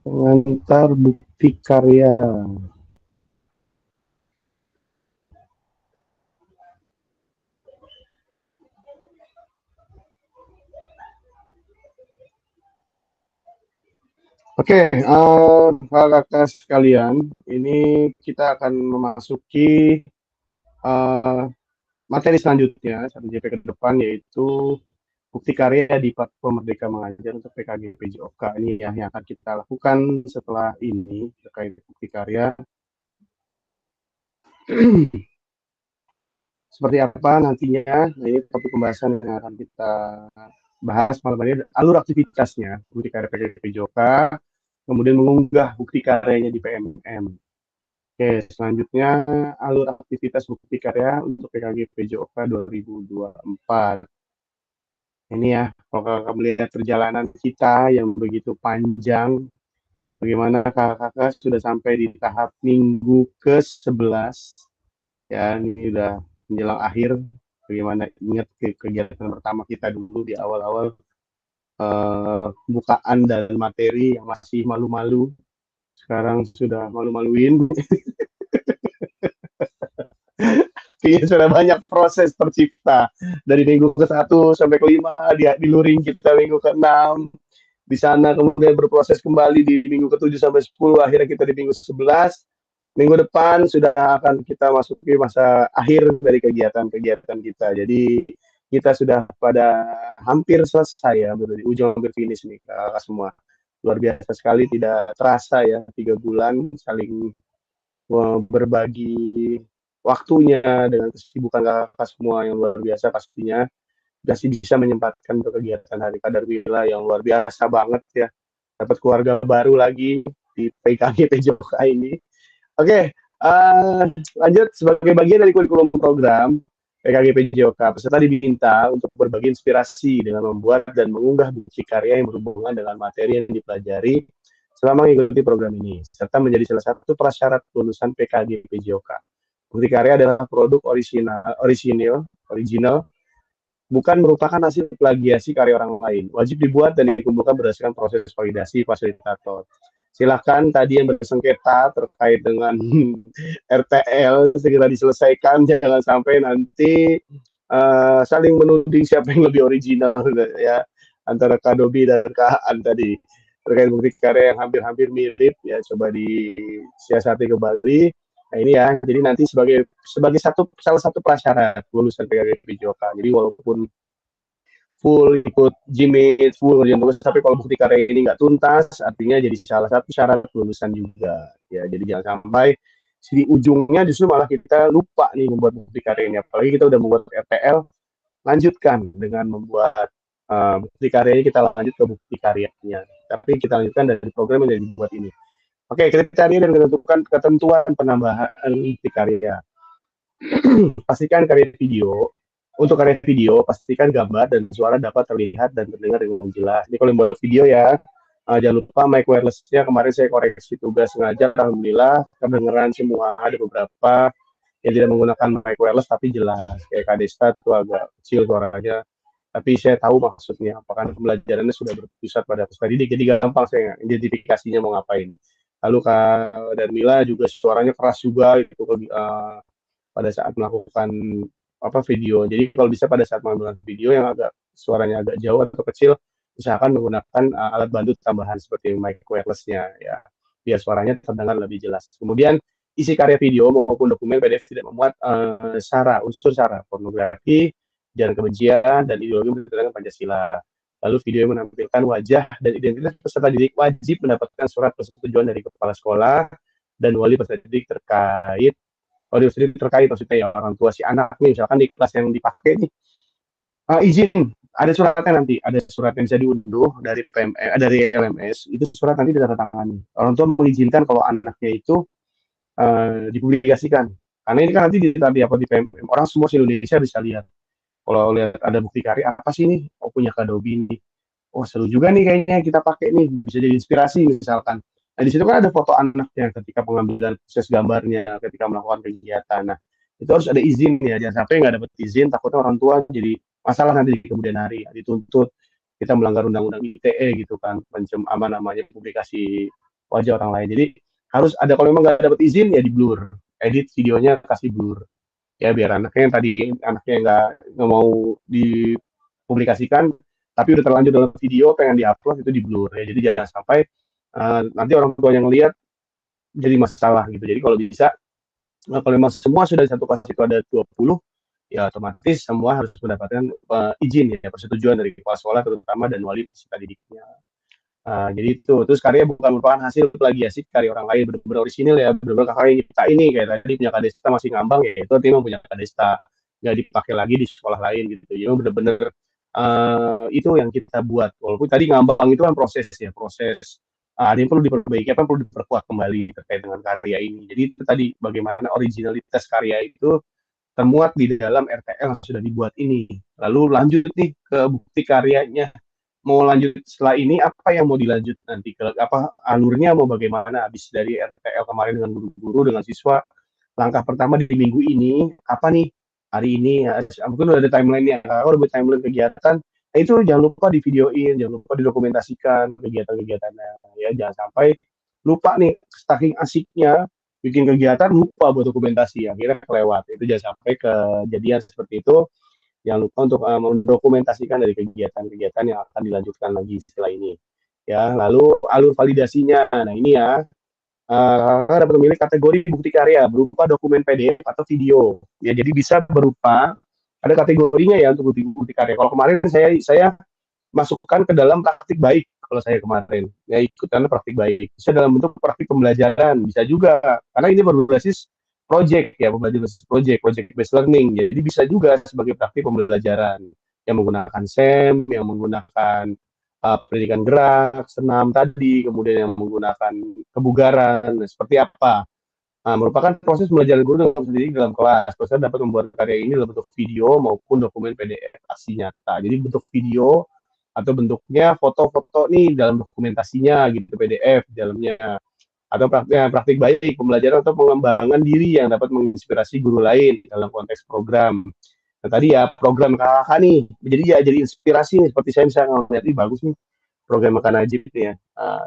J: Pengantar bukti karya. Oke, kakak sekalian, ini kita akan memasuki materi selanjutnya, 1JP ke depan, yaitu bukti karya di platform Merdeka Mengajar untuk PKG PJOK. Ini ya yang akan kita lakukan setelah ini terkait bukti karya. Seperti apa nantinya, nah ini topik pembahasan yang akan kita bahas malam ini, alur aktivitasnya, bukti karya PKG PJOK, kemudian mengunggah bukti karyanya di PMM.
A: Oke, selanjutnya alur aktivitas bukti karya untuk PKG PJOK 2024. Ini ya, kalau kakak melihat perjalanan kita yang begitu panjang, bagaimana kakak-kakak sudah sampai di tahap minggu ke-11, ya ini udah menjelang akhir, bagaimana ingat kegiatan pertama kita dulu di awal-awal pembukaan dan materi yang masih malu-malu, sekarang sudah malu-maluin. Kayaknya sudah banyak proses tercipta dari minggu ke-1 sampai ke-5 di luring kita minggu ke-6 di sana, kemudian berproses kembali di minggu ke-7 sampai 10, akhirnya kita di minggu 11. Minggu depan sudah akan kita masuki masa akhir dari kegiatan-kegiatan kita. Jadi kita sudah pada hampir selesai ya, di ujung hampir finish nih kakak semua. Luar biasa sekali, tidak terasa ya 3 bulan saling berbagi waktunya dengan kesibukan kakak semua yang luar biasa pastinya. Masih bisa menyempatkan untuk kegiatan Hari Kadarwila yang luar biasa banget ya. Dapat keluarga baru lagi di PKG PJOK ini. Oke, lanjut sebagai bagian dari kurikulum program PKG PJOK, peserta diminta untuk berbagi inspirasi dengan membuat dan mengunggah bukti karya yang berhubungan dengan materi yang dipelajari selama mengikuti program ini, serta menjadi salah satu prasyarat lulusan PKG PJOK. Bukti karya adalah produk original, bukan merupakan hasil plagiasi karya orang lain. Wajib dibuat dan dikumpulkan berdasarkan proses validasi fasilitator. Silahkan tadi yang bersengketa terkait dengan RTL segera diselesaikan, jangan sampai nanti saling menuding siapa yang lebih original ya, antara Kak Dobi dan Kak An tadi terkait bukti karya yang hampir-hampir mirip ya, coba disiasati kembali. Nah ini ya, jadi nanti sebagai salah satu prasyarat lulusan PKG PJOK. Jadi walaupun full ikut Jimit, full ngerjain tugas, tapi kalau bukti karya ini nggak tuntas, artinya jadi salah satu syarat lulusan juga. Ya, jadi jangan sampai di ujungnya justru malah kita lupa nih membuat bukti karya ini. Apalagi kita udah membuat RTL, lanjutkan dengan membuat bukti karyanya, kita lanjut ke bukti karyanya. Tapi kita lanjutkan dari program yang dibuat ini. Oke, kriteria dan ketentuan penambahan bukti karya. Pastikan karya video. Untuk karya video, pastikan gambar dan suara dapat terlihat dan terdengar dengan jelas. Ini kalau buat video ya, jangan lupa mic wireless-nya kemarin saya koreksi tugas sengaja, alhamdulillah kedengeran semua. Ada beberapa yang tidak menggunakan mic wireless tapi jelas, kayak Kadesta itu agak kecil suaranya. Tapi saya tahu maksudnya, apakah pembelajarannya sudah berpusat pada peserta didik, jadi gampang saya identifikasinya mau ngapain. Lalu Kak Darmila juga suaranya keras juga itu pada saat melakukan video. Jadi kalau bisa pada saat mengambil video yang agak suaranya agak jauh atau kecil, usahakan menggunakan alat bantu tambahan seperti mic wireless-nya ya, biar suaranya terdengar lebih jelas. Kemudian isi karya video maupun dokumen PDF tidak memuat unsur sara pornografi, ujaran kebencian dan ideologi bertentangan Pancasila. Lalu video yang menampilkan wajah dan identitas peserta didik wajib mendapatkan surat persetujuan dari kepala sekolah dan wali peserta didik terkait maksudnya ya orang tua si anak nih, misalkan di kelas yang dipakai nih izin, ada suratnya nanti, ada surat yang bisa diunduh dari dari LMS, itu surat nanti ditandatangani. Orang tua mengizinkan kalau anaknya itu dipublikasikan, karena ini kan nanti di PMM, orang semua di Indonesia bisa lihat. Kalau lihat ada bukti karya, apa sih ini? Oh punya Kak Dobi nih. Oh seru juga nih kayaknya kita pakai nih, bisa jadi inspirasi misalkan. Nah di situ kan ada foto anaknya ketika pengambilan proses gambarnya, ketika melakukan kegiatan. Nah itu harus ada izin ya, jangan sampai nggak dapat izin, takutnya orang tua jadi masalah nanti di kemudian hari, dituntut kita melanggar undang-undang ITE gitu kan, namanya publikasi wajah orang lain. Jadi harus ada, kalau memang nggak dapat izin ya di blur, edit videonya kasih blur. Ya biar anaknya nggak mau dipublikasikan tapi udah terlanjur dalam video pengen diupload itu di blur ya, jadi jangan sampai nanti orang tua yang lihat jadi masalah gitu. Jadi kalau bisa kalau memang semua sudah di satu kelas itu ada 20 ya otomatis semua harus mendapatkan izin ya, persetujuan dari kepala sekolah terutama dan wali peserta didiknya. Jadi itu, terus karya bukan merupakan hasil plagiasi karya orang lain, benar-benar orisinil ya, benar-benar kakak yang kita ini kayak tadi punya Kadesta masih ngambang ya, itu artinya punya Kadesta, nggak dipakai lagi di sekolah lain gitu. Jadi benar-benar itu yang kita buat, walaupun tadi ngambang itu kan proses
J: ada yang perlu diperbaiki, apa yang perlu diperkuat kembali terkait dengan karya ini. Jadi itu tadi bagaimana originalitas karya itu termuat di dalam RTL yang sudah dibuat ini. Lalu lanjut nih ke bukti karyanya. Mau lanjut setelah ini apa yang mau dilanjut nanti, ke apa alurnya mau bagaimana habis dari RTL kemarin dengan guru-guru dengan siswa. Langkah pertama di minggu ini apa nih, hari ini ya, mungkin udah ada timeline-nya, kalau udah timeline kegiatan. Nah, itu jangan lupa di videoin, jangan lupa didokumentasikan kegiatan-kegiatannya ya, jangan sampai lupa nih, saking asiknya bikin kegiatan lupa buat dokumentasi, akhirnya kelewat. Itu jangan sampai kejadian seperti itu. Jangan lupa untuk mendokumentasikan dari kegiatan-kegiatan yang akan dilanjutkan lagi setelah ini. Ya, lalu alur validasinya. Nah, ini ya, dapat memilih kategori bukti karya berupa dokumen PDF atau video. Ya, jadi bisa berupa ada kategorinya ya untuk bukti karya. Kalau kemarin saya masukkan ke dalam praktik baik. Kalau saya kemarin ya ikutan praktik baik. Bisa dalam bentuk praktik pembelajaran, bisa juga karena ini berbasis project ya, project based learning. Jadi bisa juga sebagai praktik pembelajaran yang menggunakan SEM, yang menggunakan pendidikan gerak, senam tadi, kemudian yang menggunakan kebugaran, seperti apa. Merupakan proses pembelajaran guru dengan sendiri dalam kelas. Proses dapat membuat karya ini dalam bentuk video maupun dokumen PDF aksi nyata. Jadi bentuk video atau bentuknya foto-foto nih dalam dokumentasinya gitu, PDF di dalamnya. Atau praktik baik pembelajaran atau pengembangan diri yang dapat menginspirasi guru lain dalam konteks program. Nah, tadi ya program kakak nih, jadi inspirasi nih, seperti saya misalnya ngeliat ini bagus nih program Makan Najib nih ya.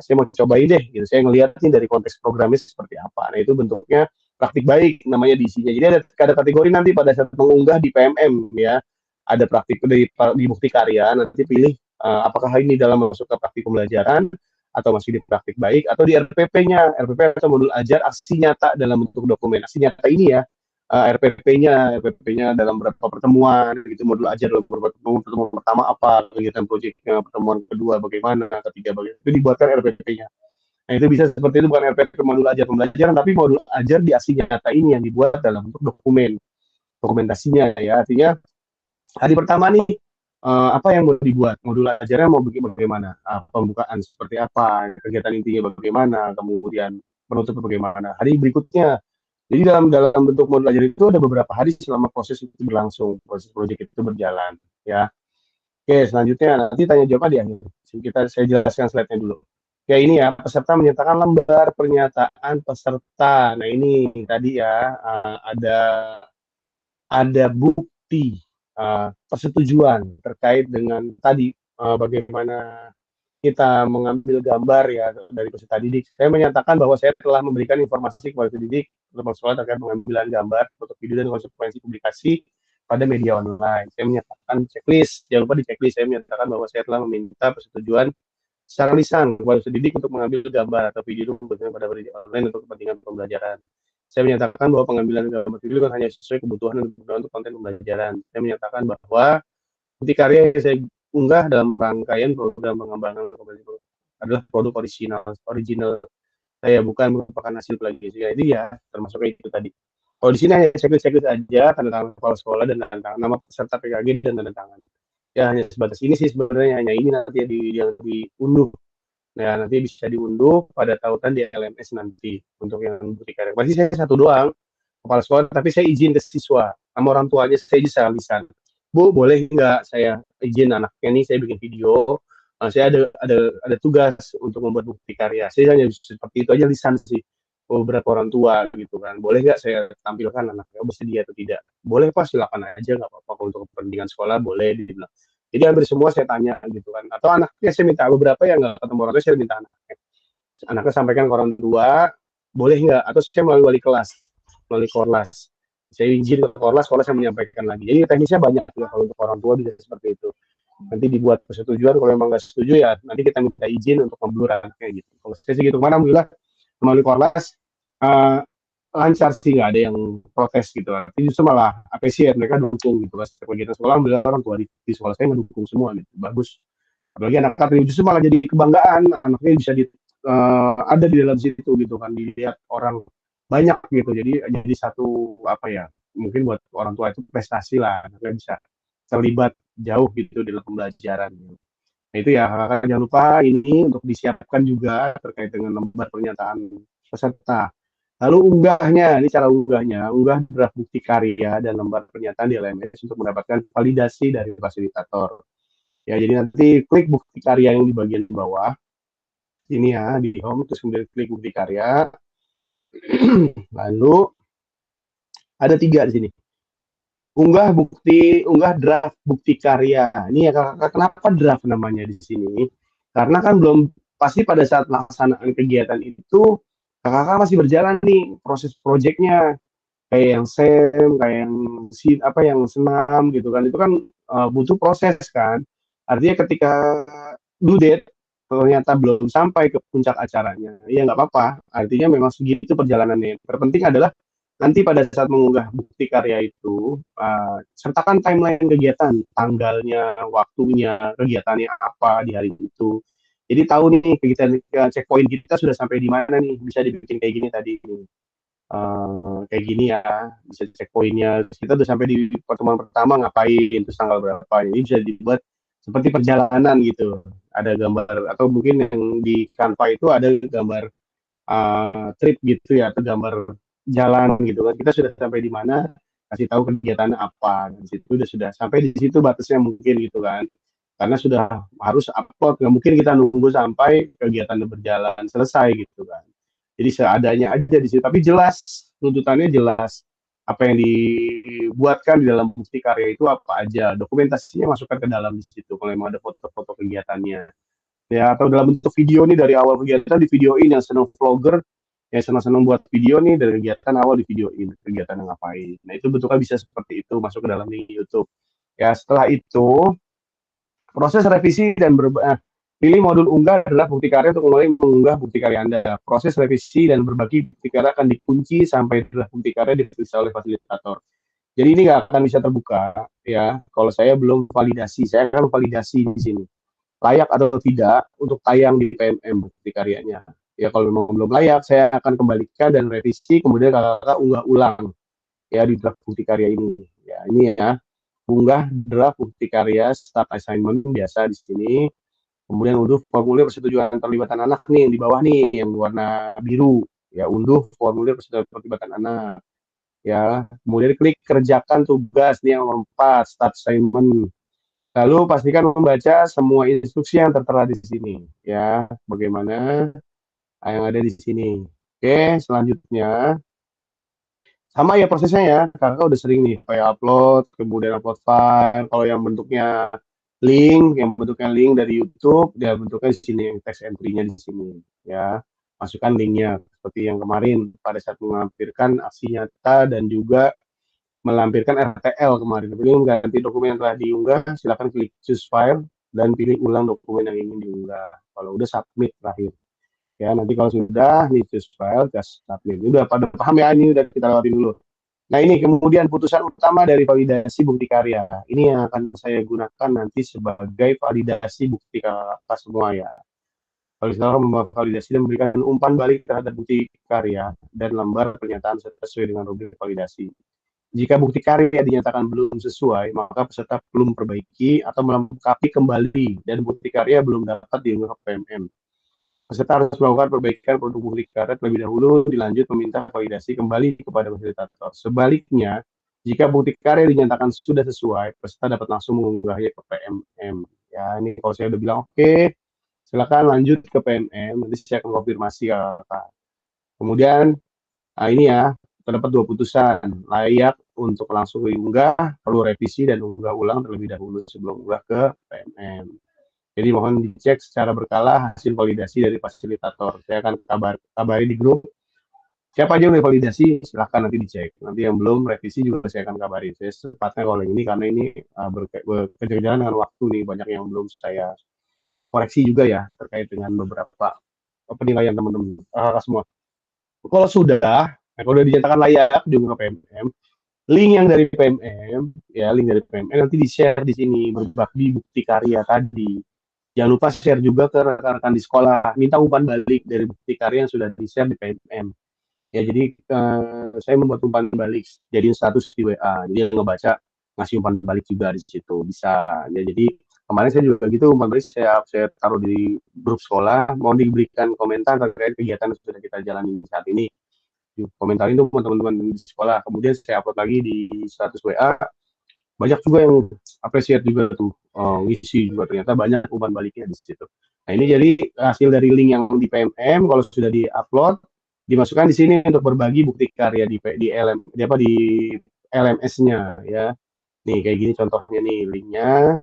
J: Saya mau cobain deh gitu. Saya ngeliat nih dari konteks programnya seperti apa. Nah, itu bentuknya praktik baik namanya diisinya. Jadi ada kategori nanti pada saat mengunggah di PMM ya. Ada praktik di bukti karya, nanti pilih apakah ini dalam masuk ke praktik pembelajaran atau masih di praktik baik, atau di RPP-nya, RPP atau modul ajar aksi nyata dalam bentuk dokumen. Aksi nyata ini ya, RPP-nya dalam beberapa pertemuan, gitu, modul ajar dalam beberapa pertemuan pertama apa, kegiatan proyeknya, pertemuan kedua bagaimana, ketiga bagaimana, itu dibuatkan RPP-nya. Nah, itu bisa seperti itu, bukan RPP modul ajar pembelajaran, tapi modul ajar di aksi nyata ini yang dibuat dalam bentuk dokumentasinya ya, artinya hari pertama nih, apa yang mau dibuat, modul ajarnya mau bagaimana, pembukaan seperti apa, kegiatan intinya bagaimana, kemudian penutupnya bagaimana. Hari berikutnya, jadi dalam bentuk modul ajar itu ada beberapa hari selama proses itu berlangsung, proses proyek itu berjalan, ya. Oke, selanjutnya nanti tanya jawab di akhir. Saya jelaskan slide-nya dulu. Ya ini ya, peserta menyatakan lembar pernyataan peserta. Nah ini tadi ya, ada bukti persetujuan terkait dengan tadi bagaimana kita mengambil gambar ya dari peserta didik. Saya menyatakan bahwa saya telah memberikan informasi kepada peserta didik untuk sekolah terkait pengambilan gambar, foto, video, dan konsekuensi publikasi pada media online. Saya menyatakan checklist, jangan lupa di checklist saya menyatakan bahwa saya telah meminta persetujuan secara lisan kepada peserta didik untuk mengambil gambar atau video pada media online untuk kepentingan pembelajaran. Saya menyatakan bahwa pengambilan gambar video kan hanya sesuai kebutuhan dan kebutuhan untuk konten pembelajaran. Saya menyatakan bahwa bukti karya yang saya unggah dalam rangkaian program pengembangan adalah produk original saya, bukan merupakan hasil plagiasi. Jadi ya termasuk itu tadi. Kalau di sini hanya checklist aja, tanda tangan kepala sekolah dan nama peserta PKG dan tanda tangan. Ya hanya sebatas ini sih sebenarnya, hanya ini nanti yang diunduh. Nah, nanti bisa diunduh pada tautan di LMS nanti untuk yang bukti karya. Pasti saya satu doang, kepala sekolah, tapi saya izin ke siswa, sama orang tuanya saya bisa lisan. Bu, boleh nggak saya izin anaknya nih, saya bikin video, saya ada tugas untuk membuat bukti karya. Saya hanya seperti itu aja lisan sih, beberapa orang tua gitu kan. Boleh nggak saya tampilkan anaknya bersedia atau tidak? Boleh Pak, silakan aja, nggak apa-apa, untuk kepentingan sekolah boleh dibilang. Jadi hampir semua saya tanya gitu kan. Atau anaknya saya minta, beberapa yang nggak ketemu orang tua saya minta anaknya sampaikan ke orang tua, boleh nggak? Atau saya melalui wali kelas, melalui korlas. Saya izin ke korlas saya menyampaikan lagi. Jadi teknisnya banyak ya, kalau untuk orang tua bisa seperti itu. Nanti dibuat persetujuan, kalau memang nggak setuju ya nanti kita minta izin untuk ngeblur anaknya gitu. Kalau saya segitu, kemana alhamdulillah melalui korlas lancar sih, nggak ada yang protes gitu. Tapi justru malah appreciate, mereka dukung gitu. Pas kegiatan sekolah, alhamdulillah orang tua di sekolah saya mendukung semua gitu, bagus. Apalagi anak-anak justru malah jadi kebanggaan, anaknya bisa ada di dalam situ gitu kan, dilihat orang banyak gitu. Jadi satu apa ya, mungkin buat orang tua itu prestasi lah, anaknya bisa terlibat jauh gitu dalam pembelajaran. Nah itu ya, kakak jangan lupa ini untuk disiapkan juga terkait dengan lembar pernyataan peserta. Lalu unggahnya, ini cara unggahnya, unggah draft bukti karya dan lembar pernyataan di LMS untuk mendapatkan validasi dari fasilitator. Ya, jadi nanti klik bukti karya yang di bagian bawah, ini ya, di home, terus kemudian klik bukti karya, lalu ada 3 di sini. Unggah draft bukti karya. Ini ya kakak, kenapa draft namanya di sini? Karena kan belum pasti pada saat pelaksanaan kegiatan itu kakak masih berjalan nih proses proyeknya, kayak yang SEM, kayak yang senam gitu kan, itu kan butuh proses kan. Artinya ketika due date ternyata belum sampai ke puncak acaranya, ya nggak apa-apa. Artinya memang segitu perjalanannya. Terpenting adalah nanti pada saat mengunggah bukti karya itu, sertakan timeline kegiatan, tanggalnya, waktunya, kegiatannya apa di hari itu. Jadi tahu nih kegiatan checkpoint kita sudah sampai di mana nih, bisa dibikin kayak gini tadi. Kayak gini ya, bisa checkpointnya. Kita udah sampai di pertemuan pertama ngapain, terus tanggal berapa. Ini bisa dibuat seperti perjalanan gitu. Ada gambar atau mungkin yang di Canva itu ada gambar trip gitu ya, atau gambar jalan gitu kan, kita sudah sampai di mana, kasih tahu kegiatannya apa, di situ sudah sampai di situ batasnya mungkin gitu kan, karena sudah harus upload, nggak mungkin kita nunggu sampai kegiatan berjalan selesai gitu kan. Jadi seadanya aja di situ, tapi jelas tuntutannya jelas apa yang dibuatkan di dalam bukti karya itu apa aja, dokumentasinya masukkan ke dalam di situ kalau memang ada foto-foto kegiatannya ya, atau dalam bentuk video nih dari awal kegiatan di videoin, yang senang vlogger yang senang-senang buat video nih dari kegiatan awal di videoin kegiatan yang ngapain. Nah itu bentuknya bisa seperti itu, masuk ke dalam YouTube ya. Setelah itu proses revisi dan pilih modul unggah adalah bukti karya untuk mulai mengunggah bukti karya Anda. Proses revisi dan berbagi bukti karya akan dikunci sampai bukti karya diperiksa oleh fasilitator. Jadi ini nggak akan bisa terbuka ya kalau saya belum validasi. Saya akan validasi di sini layak atau tidak untuk tayang di PMM bukti karyanya. Ya kalau memang belum layak, saya akan kembalikan dan revisi, kemudian kakak unggah ulang ya di draft bukti karya ini. Ya ini ya, unggah draft bukti karya start assignment biasa di sini. Kemudian unduh formulir persetujuan terlibatan anak nih yang di bawah nih yang warna biru. Ya unduh formulir persetujuan terlibatan anak. Ya kemudian klik kerjakan tugas nih yang nomor 4 start assignment. Lalu pastikan membaca semua instruksi yang tertera di sini ya, bagaimana yang ada di sini. Oke, selanjutnya sama ya prosesnya ya, kakak udah sering nih kayak upload, kemudian upload file. Kalau yang bentuknya link dari YouTube, dia bentuknya di sini, text entry-nya di sini ya. Masukkan linknya seperti yang kemarin pada saat melampirkan aksi nyata dan juga melampirkan RTL kemarin. Pilih ganti dokumen yang telah diunggah, silakan klik choose file dan pilih ulang dokumen yang ingin diunggah. Kalau udah submit terakhir. Ya, nanti kalau sudah nih choose file, just submit. Ini udah pada paham ya, ini udah kita lewatin dulu. Nah, ini kemudian putusan utama dari validasi bukti karya. Ini yang akan saya gunakan nanti sebagai validasi bukti kakak semua ya. Kalau misalkan memvalidasi dan memberikan umpan balik terhadap bukti karya dan lembar pernyataan sesuai dengan rubrik validasi. Jika bukti karya dinyatakan belum sesuai, maka peserta belum memperbaiki atau melengkapi kembali dan bukti karya belum dapat diunggah ke PMM. Peserta harus melakukan perbaikan produk bukti karya terlebih dahulu, dilanjut meminta validasi kembali kepada fasilitator. Sebaliknya, jika bukti karya dinyatakan sudah sesuai, peserta dapat langsung mengunggahnya ke PMM. Ya, ini kalau saya udah bilang oke, silakan lanjut ke PMM. Nanti saya akan konfirmasi kakak. Kemudian, ini ya, terdapat 2 putusan, layak untuk langsung diunggah, perlu revisi dan unggah ulang terlebih dahulu sebelum unggah ke PMM. Jadi mohon dicek secara berkala hasil validasi dari fasilitator. Saya akan kabari di grup. Siapa aja yang validasi, silahkan nanti dicek. Nanti yang belum revisi juga saya akan kabari. Saya sepatnya kalau ini karena ini berkejaran dengan waktu nih, banyak yang belum saya koreksi juga ya terkait dengan beberapa penilaian teman-teman semua. Kalau sudah dinyatakan layak diunggah ke PMM, link yang dari PMM, ya link dari PMM nanti di-share di sini berbagi bukti karya tadi. Jangan lupa share juga ke rekan-rekan di sekolah. Minta umpan balik dari bukti karya yang sudah di-share di PMM. Ya jadi saya membuat umpan balik, jadiin status di WA. Jadi yang ngebaca ngasih umpan balik juga di situ bisa. Ya jadi Kemarin saya juga gitu, umpan balik saya taruh di grup sekolah, mau diberikan komentar terkait kegiatan yang sudah kita jalani saat ini. Komentarin tuh teman-teman di sekolah. Kemudian saya upload lagi di status WA. Banyak juga yang apresiat juga tuh, ngisi juga ternyata banyak umpan baliknya di situ. Nah ini jadi hasil dari link yang di PMM, kalau sudah di-upload, dimasukkan di sini untuk berbagi bukti karya di LMS-nya ya. Nih kayak gini contohnya nih linknya,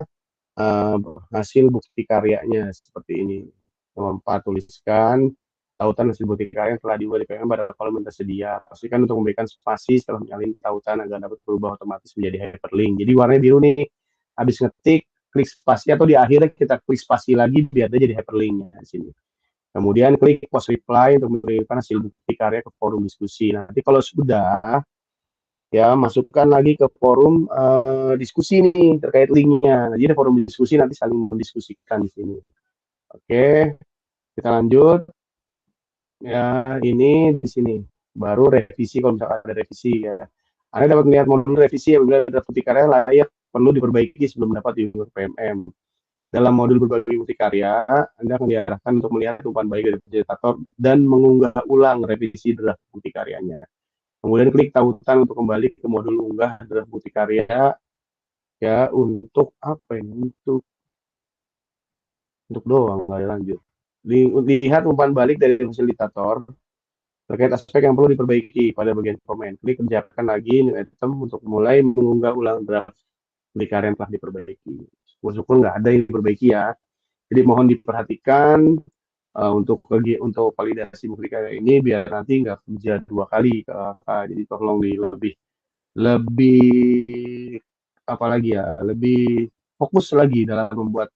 J: hasil bukti karyanya seperti ini. Nomor 4 tuliskan tautan hasil bukti karya yang telah diunggah di PMM pada kolom yang tersedia. Pastikan untuk memberikan spasi setelah menyalin tautan agar dapat berubah otomatis menjadi hyperlink. Jadi warnanya biru nih. Habis ngetik, klik spasi atau di akhirnya kita klik spasi lagi biar dia jadi hyperlinknya di sini. Kemudian klik post reply untuk memberikan hasil bukti karya ke forum diskusi. Nanti kalau sudah ya masukkan lagi ke forum diskusi nih terkait linknya. Nah, jadi forum diskusi nanti saling mendiskusikan di sini. Oke, kita lanjut. Ya, ini di sini baru revisi kalau misalkan ada revisi ya. Anda dapat melihat modul revisi apabila ada bukti karya layak perlu diperbaiki sebelum dapat diunggah PMM. Dalam modul berbagi bukti karya, Anda akan diarahkan untuk melihat umpan balik dari fasilitator dan mengunggah ulang revisi draft bukti karyanya. Kemudian klik tautan untuk kembali ke modul unggah draft bukti karya ya untuk apa ini? Untuk doang nggak lanjut. Lihat umpan balik dari fasilitator terkait aspek yang perlu diperbaiki pada bagian komen. Klik kerjakan lagi new item untuk mulai mengunggah ulang draft bukti karya yang telah diperbaiki. Syukur nggak ada yang diperbaiki ya. Jadi mohon diperhatikan untuk validasi bukti karya ini biar nanti nggak kerja 2 kali. Jadi tolong lebih apalagi ya, lebih fokus lagi dalam membuat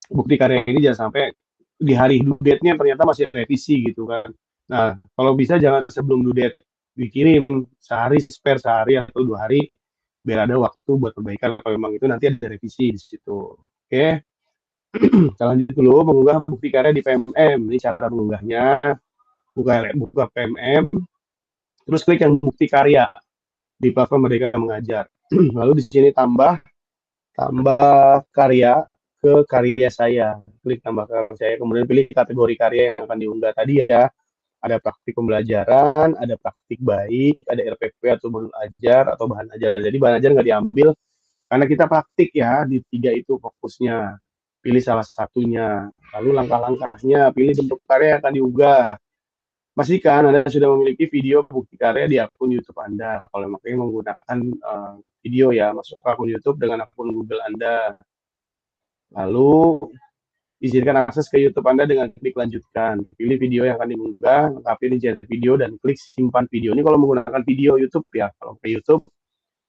J: bukti karya ini, jangan sampai di hari due date-nya ternyata masih revisi gitu kan. Nah, kalau bisa jangan sebelum due date dikirim, spare sehari atau 2 hari biar ada waktu buat perbaikan kalau memang itu nanti ada revisi di situ. Oke. Kita lanjut dulu mengunggah bukti karya di PMM. Ini cara mengunggahnya. Buka PMM, terus klik yang bukti karya di platform Merdeka Mengajar. Lalu di sini tambah karya ke karya saya. Klik tambah karya saya, kemudian pilih kategori karya yang akan diunggah tadi ya. Ada praktik pembelajaran, ada praktik baik, ada RPP atau modul ajar atau bahan ajar. Jadi bahan ajar nggak diambil karena kita praktik ya di 3 itu fokusnya. Pilih salah satunya. Lalu langkah-langkahnya, pilih bentuk karya yang akan diunggah. Pastikan Anda sudah memiliki video bukti karya di akun YouTube Anda. Kalau makanya menggunakan video ya, masuk ke akun YouTube dengan akun Google Anda. Lalu izinkan akses ke YouTube Anda dengan klik lanjutkan. Pilih video yang akan diunggah, lengkapi rincian video dan klik simpan video. Ini kalau menggunakan video YouTube ya, kalau ke YouTube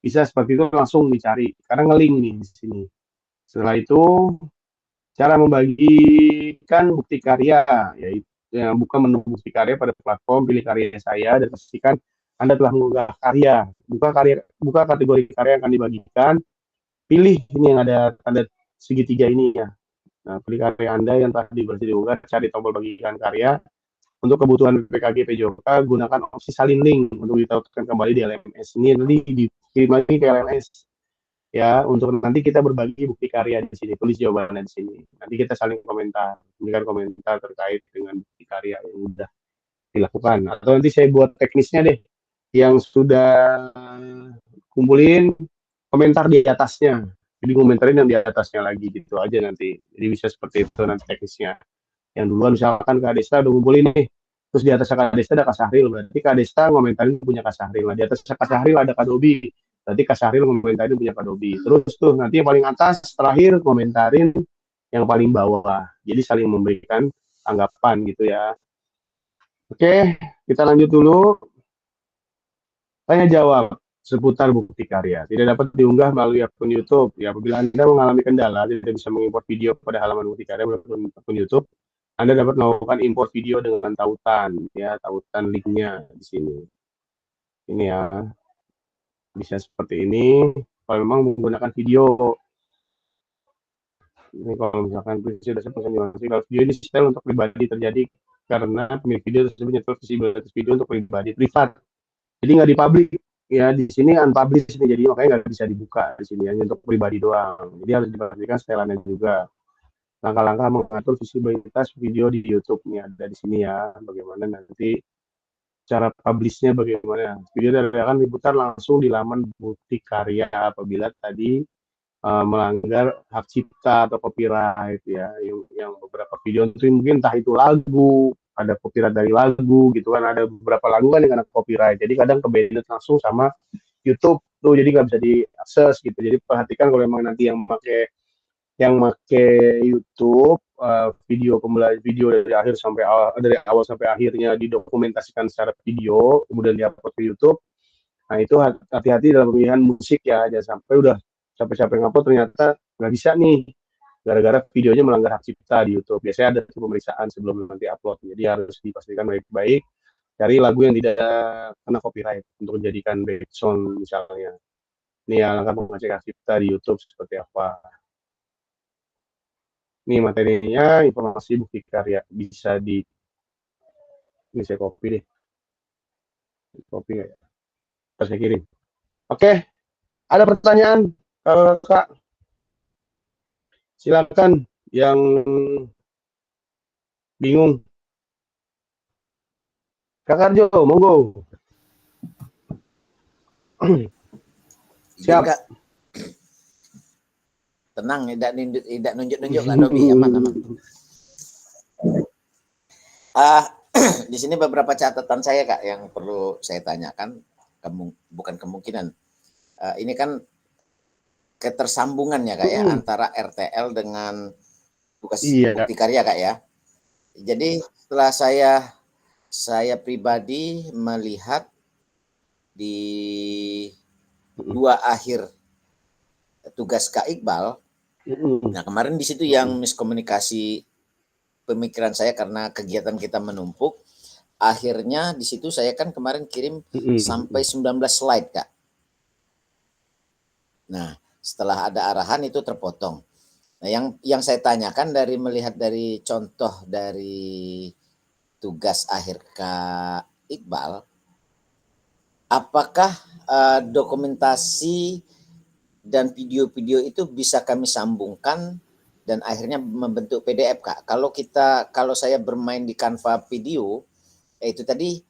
J: bisa seperti itu langsung dicari karena ngelink nih di sini. Setelah itu cara membagikan bukti karya yaitu buka menu bukti karya pada platform, pilih karya saya dan pastikan Anda telah mengunggah karya. Buka kategori karya yang akan dibagikan. Pilih ini yang ada tanda segitiga ini ya. Nah, pilih karya Anda yang tadi berhasil diunggah, cari tombol bagikan karya. Untuk kebutuhan PKG PJOK, gunakan opsi salin link untuk ditautkan kembali di LMS. Ini nanti dikirim lagi ke LMS. Ya, untuk nanti kita berbagi bukti karya di sini, tulis jawabannya di sini. Nanti kita saling komentar, berikan komentar terkait dengan bukti karya yang sudah dilakukan. Atau nanti saya buat teknisnya deh, yang sudah kumpulin komentar di atasnya. Jadi komentarin yang di atasnya lagi gitu aja nanti. Jadi bisa seperti itu nanti teknisnya. Yang duluan misalkan Kak Desta udah ngumpulin nih, terus di atas Kak Desta ada Kak Sahril, berarti Kak Desta ngomentarin punya Kak Sahril. Nah, di atas Kak Sahril ada Kak Dobi, berarti Kak Sahril ngomentarin punya Kak Dobi. Terus tuh nanti yang paling atas terakhir komentarin yang paling bawah. Jadi saling memberikan tanggapan gitu ya. Oke, kita lanjut dulu. Tanya jawab seputar bukti karya. Tidak dapat diunggah melalui akun YouTube. Ya, apabila Anda mengalami kendala tidak bisa mengimport video pada halaman bukti karya melalui akun YouTube, Anda dapat melakukan import video dengan tautan, ya, tautan linknya di sini. Ini ya, bisa seperti ini. Kalau memang menggunakan video, ini kalau misalkan sudah seperti video ini style untuk pribadi terjadi karena pemilik video tersebut nyetel visibilitas video untuk pribadi privat. Jadi nggak dipublik, ya di sini unpublished nih, jadi makanya nggak bisa dibuka di sini, hanya untuk pribadi doang. Jadi harus dipastikan setelannya juga. Langkah-langkah mengatur visibilitas video di YouTube nih ada di sini ya. Bagaimana nanti cara publishnya bagaimana. Video akan diputar langsung di laman bukti karya apabila tadi melanggar hak cipta atau copyright ya. Yang beberapa video itu mungkin entah itu lagu, ada copyright dari lagu gitu kan, ada beberapa lagu kan yang kena copyright. Jadi kadang ke-banned langsung sama YouTube tuh, jadi nggak bisa diakses gitu. Jadi perhatikan kalau memang nanti yang pakai YouTube video dari akhir sampai dari awal sampai akhirnya didokumentasikan secara video kemudian diupload ke YouTube. Nah itu hati-hati dalam pemilihan musik ya, jangan sampai udah capek-capek ngupload ternyata nggak bisa nih gara-gara videonya melanggar hak cipta di YouTube. Biasanya ada pemeriksaan sebelum nanti upload, jadi harus dipastikan baik-baik cari lagu yang tidak kena copyright untuk dijadikan background misalnya. Ini ya langkah mengecek hak cipta di YouTube seperti apa. Ini materinya, informasi bukti karya bisa ini saya copy deh. Copy nggak ya? Terus saya kirim. Oke, ada pertanyaan Kak? Silakan yang bingung. Kak Karjo, monggo. Siap.
C: Tenang, tidak nunjuk-nunjuk Kak Dobi, aman. Di sini beberapa catatan saya Kak yang perlu saya tanyakan, bukan kemungkinan. Ini kan ketersambungannya Kak ya antara RTL dengan bukti karya Kak ya. Jadi setelah saya pribadi melihat di dua akhir tugas Kak Iqbal. Nah kemarin di situ yang miskomunikasi pemikiran saya karena kegiatan kita menumpuk. Akhirnya di situ saya kan kemarin kirim sampai 19 slide Kak. Nah setelah ada arahan itu terpotong. Nah yang saya tanyakan melihat dari contoh dari tugas akhir Kak Iqbal, apakah dokumentasi dan video-video itu bisa kami sambungkan dan akhirnya membentuk PDF Kak. Kalau saya bermain di Canva video, itu tadi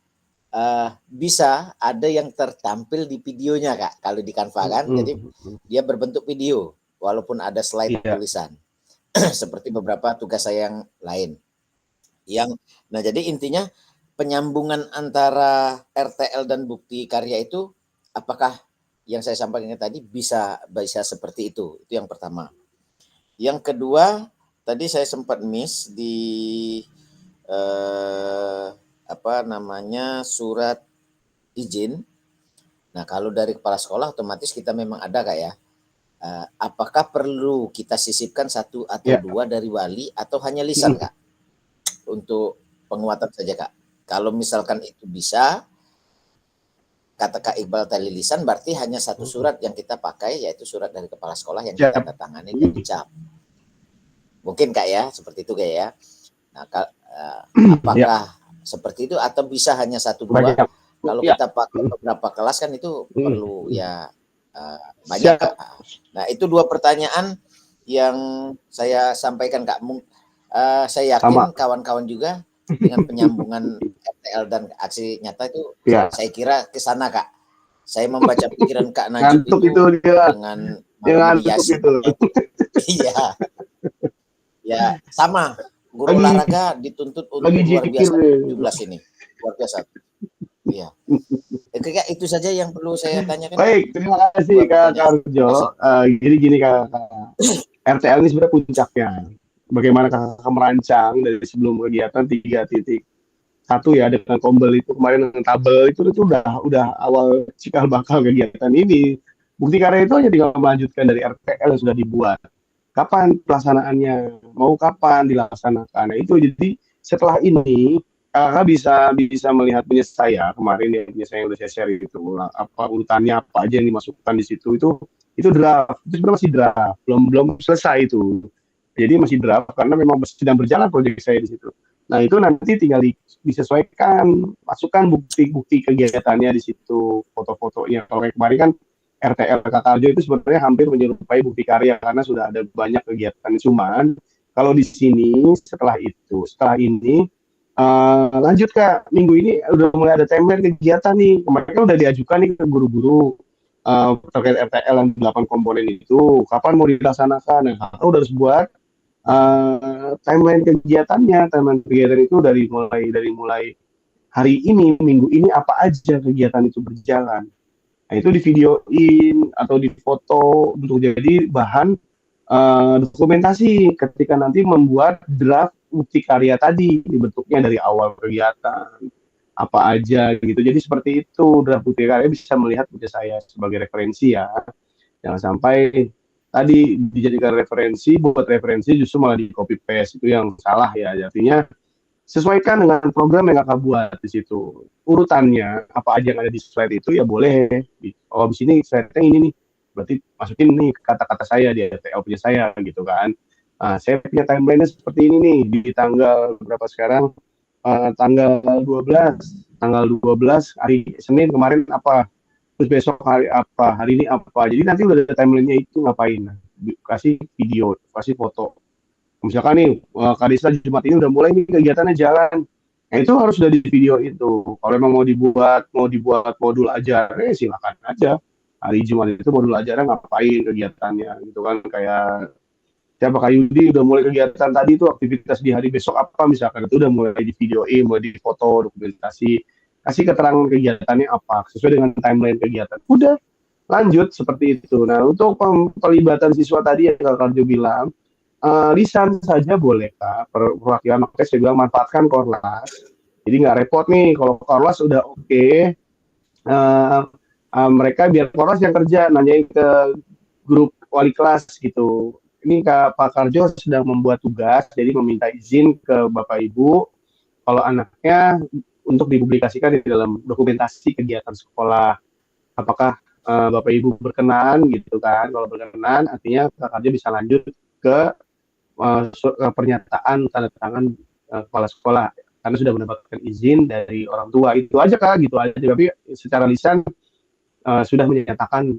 C: bisa ada yang tertampil di videonya Kak. Kalau di Canva kan, jadi dia berbentuk video walaupun ada slide tulisan. Seperti beberapa tugas saya yang lain. Nah jadi intinya penyambungan antara RTL dan bukti karya itu apakah yang saya sampaikan tadi bisa seperti itu yang pertama. Yang kedua, tadi saya sempat miss di surat izin. Nah, kalau dari kepala sekolah otomatis kita memang ada Kak ya. Apakah perlu kita sisipkan satu atau dua dari wali atau hanya lisan Kak? Untuk penguatan saja Kak. Kalau misalkan itu bisa, kata Kak Iqbal tadi lisan, berarti hanya satu surat yang kita pakai, yaitu surat dari kepala sekolah yang kita tanda tangani dan dicap. Mungkin Kak ya, seperti itu Kak ya. Nah, apakah seperti itu atau bisa hanya satu dua? Kalau kita pakai beberapa kelas kan itu perlu ya banyak Kak. Nah itu dua pertanyaan yang saya sampaikan Kak. Saya yakin kawan-kawan juga dengan penyambungan RTL dan aksi nyata itu saya kira ke sana Kak. Saya membaca pikiran Kak Najib itu dengan hiasi. Iya. Ya, sama. Guru olahraga dituntut untuk luar biasa 17 ini. Luar biasa. Iya. Itu saja yang perlu saya tanyakan.
J: Baik, terima kasih Kak Karjo. Jadi gini Kak, RTL ini sebenarnya puncaknya. Bagaimana kakak merancang dari sebelum kegiatan 3.1 ya dengan Kombel itu kemarin dengan tabel itu udah awal cikal bakal kegiatan ini. Bukti karya itu hanya tinggal melanjutkan dari RTL yang sudah dibuat. Kapan pelaksanaannya? Mau kapan dilaksanakan? Nah itu jadi setelah ini kakak bisa melihat punya saya kemarin ya, punya saya yang udah saya share itu apa urutannya apa aja yang dimasukkan di situ itu draft. Itu sebenarnya masih draft, belum selesai itu. Jadi masih draft karena memang sedang berjalan proyek saya di situ. Nah, itu nanti tinggal disesuaikan, masukkan bukti-bukti kegiatannya di situ, foto-fotonya. Kalau kayak kemarin kan RTL Kak Arjo itu sebenarnya hampir menyerupai bukti karya karena sudah ada banyak kegiatan. Cuman kalau di sini setelah ini lanjut Kak, minggu ini udah mulai ada timeline kegiatan nih. Mereka udah diajukan nih ke guru-guru terkait RTL yang 8 komponen itu, kapan mau dilaksanakan. Nah, Kakak udah harus buat timeline kegiatan itu dari mulai hari ini, minggu ini apa aja kegiatan itu berjalan. Nah, itu di videoin atau di foto untuk jadi bahan dokumentasi ketika nanti membuat draft bukti karya tadi, dibentuknya dari awal kegiatan apa aja gitu. Jadi seperti itu, draft bukti karya bisa melihat bukti saya sebagai referensi ya. Jangan sampai tadi dijadikan referensi, buat referensi justru malah di copy paste, itu yang salah ya. Artinya sesuaikan dengan program yang Kakak buat di situ. Urutannya apa aja yang ada di slide itu ya boleh. Oh, di sini slide-nya ini nih. Berarti masukin nih kata-kata saya di RTL punya saya gitu kan. Nah, saya punya timeline-nya seperti ini nih di tanggal berapa sekarang? Tanggal 12 hari Senin kemarin apa? Terus besok hari apa, hari ini apa. Jadi nanti udah ada timeline-nya itu ngapain. Kasih video, kasih foto. Misalkan nih, Kadisla Jumat ini udah mulai nih kegiatannya jalan. Nah, itu harus sudah di video itu. Kalau memang mau dibuat modul ajar, silakan aja. Hari Jumat itu modul ajarnya ngapain kegiatannya gitu kan. Kayak siapa Kak Yudi udah mulai kegiatan tadi itu aktivitas di hari besok apa misalkan, itu udah mulai di videoin, mulai di foto, dokumentasi. Kasih keterangan kegiatannya apa, sesuai dengan timeline kegiatan. Udah, lanjut seperti itu. Nah, untuk pelibatan siswa tadi yang Kak Karjo bilang, lisan saja boleh Kak, perwakilan makanya saya bilang manfaatkan Korlas. Jadi nggak repot nih, kalau Korlas udah oke, mereka biar Korlas yang kerja, nanyain ke grup wali kelas gitu. Ini Pak Karjo sedang membuat tugas, jadi meminta izin ke Bapak Ibu, kalau anaknya untuk dipublikasikan di dalam dokumentasi kegiatan sekolah. Apakah Bapak Ibu berkenan gitu kan? Kalau berkenan, artinya Pak Karjo bisa lanjut ke pernyataan tanda tangan kepala sekolah karena sudah mendapatkan izin dari orang tua. Itu aja Kak, gitu aja. Tapi secara lisan sudah menyatakan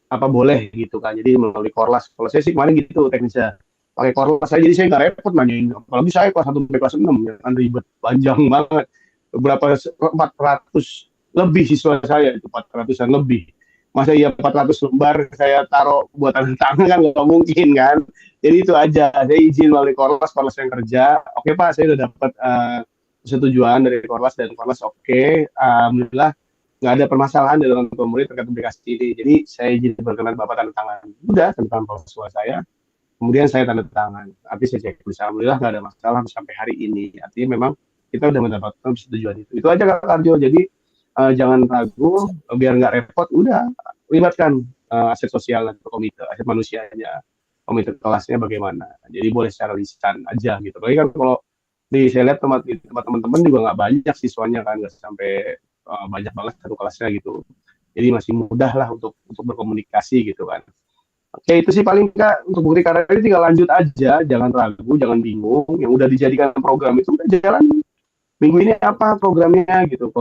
J: apa boleh gitu kan. Jadi melalui Korlas. Kalau saya sih kemarin gitu teknisnya. Pakai Korlas saya, jadi saya nggak repot nanyain. Apalagi saya kelas 1 sampai kelas 6 ya kan, ribet, panjang banget. Beberapa 400 lebih siswa saya itu 400-an lebih. Masa iya 400 lembar saya taruh buat tanda tangan kan nggak mungkin kan. Jadi itu aja. Saya izin melalui Korlas yang kerja. Oke Pak, saya udah dapat persetujuan dari Korlas dan Korlas oke. Alhamdulillah nggak ada permasalahan dalam murid terkait publikasi ini. Jadi saya izin berkenan Bapak tanda tangan. Udah, tanda tangan siswa saya. Kemudian saya tanda tangan. Artinya saya cek, alhamdulillah nggak ada masalah sampai hari ini. Artinya memang kita udah mendapatkan persetujuan itu. Itu aja Kak Karjo. Jadi jangan ragu, biar nggak repot, udah libatkan aset sosial atau komite, aset manusianya, komite kelasnya bagaimana. Jadi boleh secara lisan aja gitu. Tapi kan kalau saya lihat tempat teman-teman juga nggak banyak siswanya kan, nggak sampai banyak banget satu kelasnya gitu. Jadi masih mudah lah untuk berkomunikasi gitu kan. Oke, itu sih paling Kak, untuk bukti karya ini tinggal lanjut aja, jangan ragu, jangan bingung. Yang udah dijadikan program itu udah jalan. Minggu ini apa programnya gitu.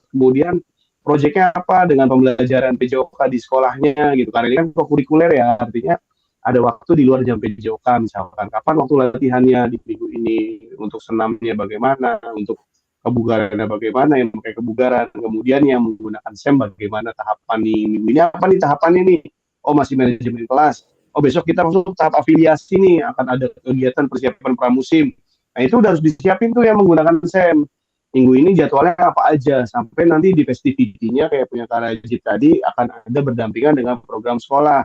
J: Kemudian proyeknya apa dengan pembelajaran PJOK di sekolahnya gitu. Karena ini kan kurikuler ya, artinya ada waktu di luar jam PJOK misalkan. Kapan waktu latihannya di minggu ini, untuk senamnya bagaimana, untuk kebugarannya bagaimana, yang pakai kebugaran, kemudian yang menggunakan SEM bagaimana tahapan nih. Minggu ini apa nih tahapannya nih? Oh, masih manajemen kelas. Oh, besok kita masuk tahap afiliasi nih, akan ada kegiatan persiapan pramusim. Nah, itu udah harus disiapin tuh yang menggunakan SEM. Minggu ini jadwalnya apa aja, sampai nanti di festivity-nya kayak punya Kak Rajit tadi akan ada berdampingan dengan program sekolah.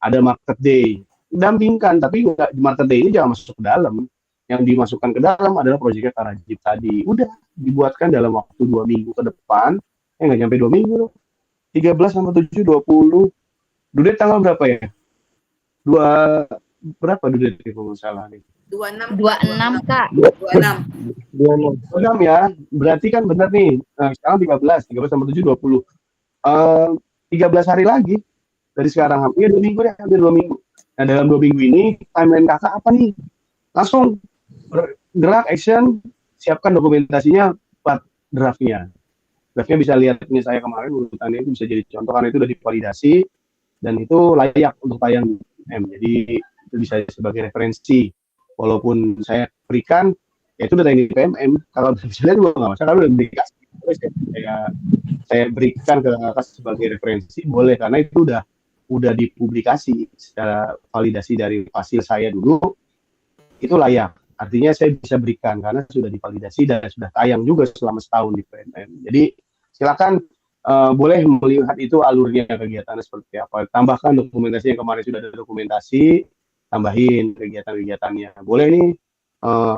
J: Ada market day. Dampingkan, tapi nggak, market day ini jangan masuk ke dalam. Yang dimasukkan ke dalam adalah proyeknya Kak Rajit tadi. Udah dibuatkan dalam waktu 2 minggu ke depan. Nggak nyampe 2 minggu loh. 13 sama 7, 20. Dudet tanggal berapa ya? Berapa dudet kalau nggak salah nih?
G: 26
F: Kak.
J: 26 ya. Berarti kan benar nih. Sekarang 13 sama 7, 20. 13 hari lagi dari sekarang, hampir 2 minggu ya, hampir 2 minggu. Nah, dalam 2 minggu ini timeline Kakak apa nih? Langsung gerak action, siapkan dokumentasinya, buat draftnya. Draftnya bisa lihat ini saya kemarin urutannya itu bisa jadi contoh karena itu udah divalidasi dan itu layak untuk tayang jadi itu bisa sebagai referensi. Walaupun saya berikan, ya itu udah tayang di PMM. Kalau bisa lihat juga nggak masalah, kalau udah dikasih, saya berikan ke kakak sebagai referensi, boleh karena itu udah dipublikasi secara validasi dari hasil saya dulu, itu layak. Artinya saya bisa berikan karena sudah divalidasi dan sudah tayang juga selama setahun di PMM. Jadi silakan boleh melihat itu alurnya kegiatannya seperti apa. Tambahkan dokumentasi yang kemarin sudah ada dokumentasi, tambahin kegiatan-kegiatannya. Boleh nih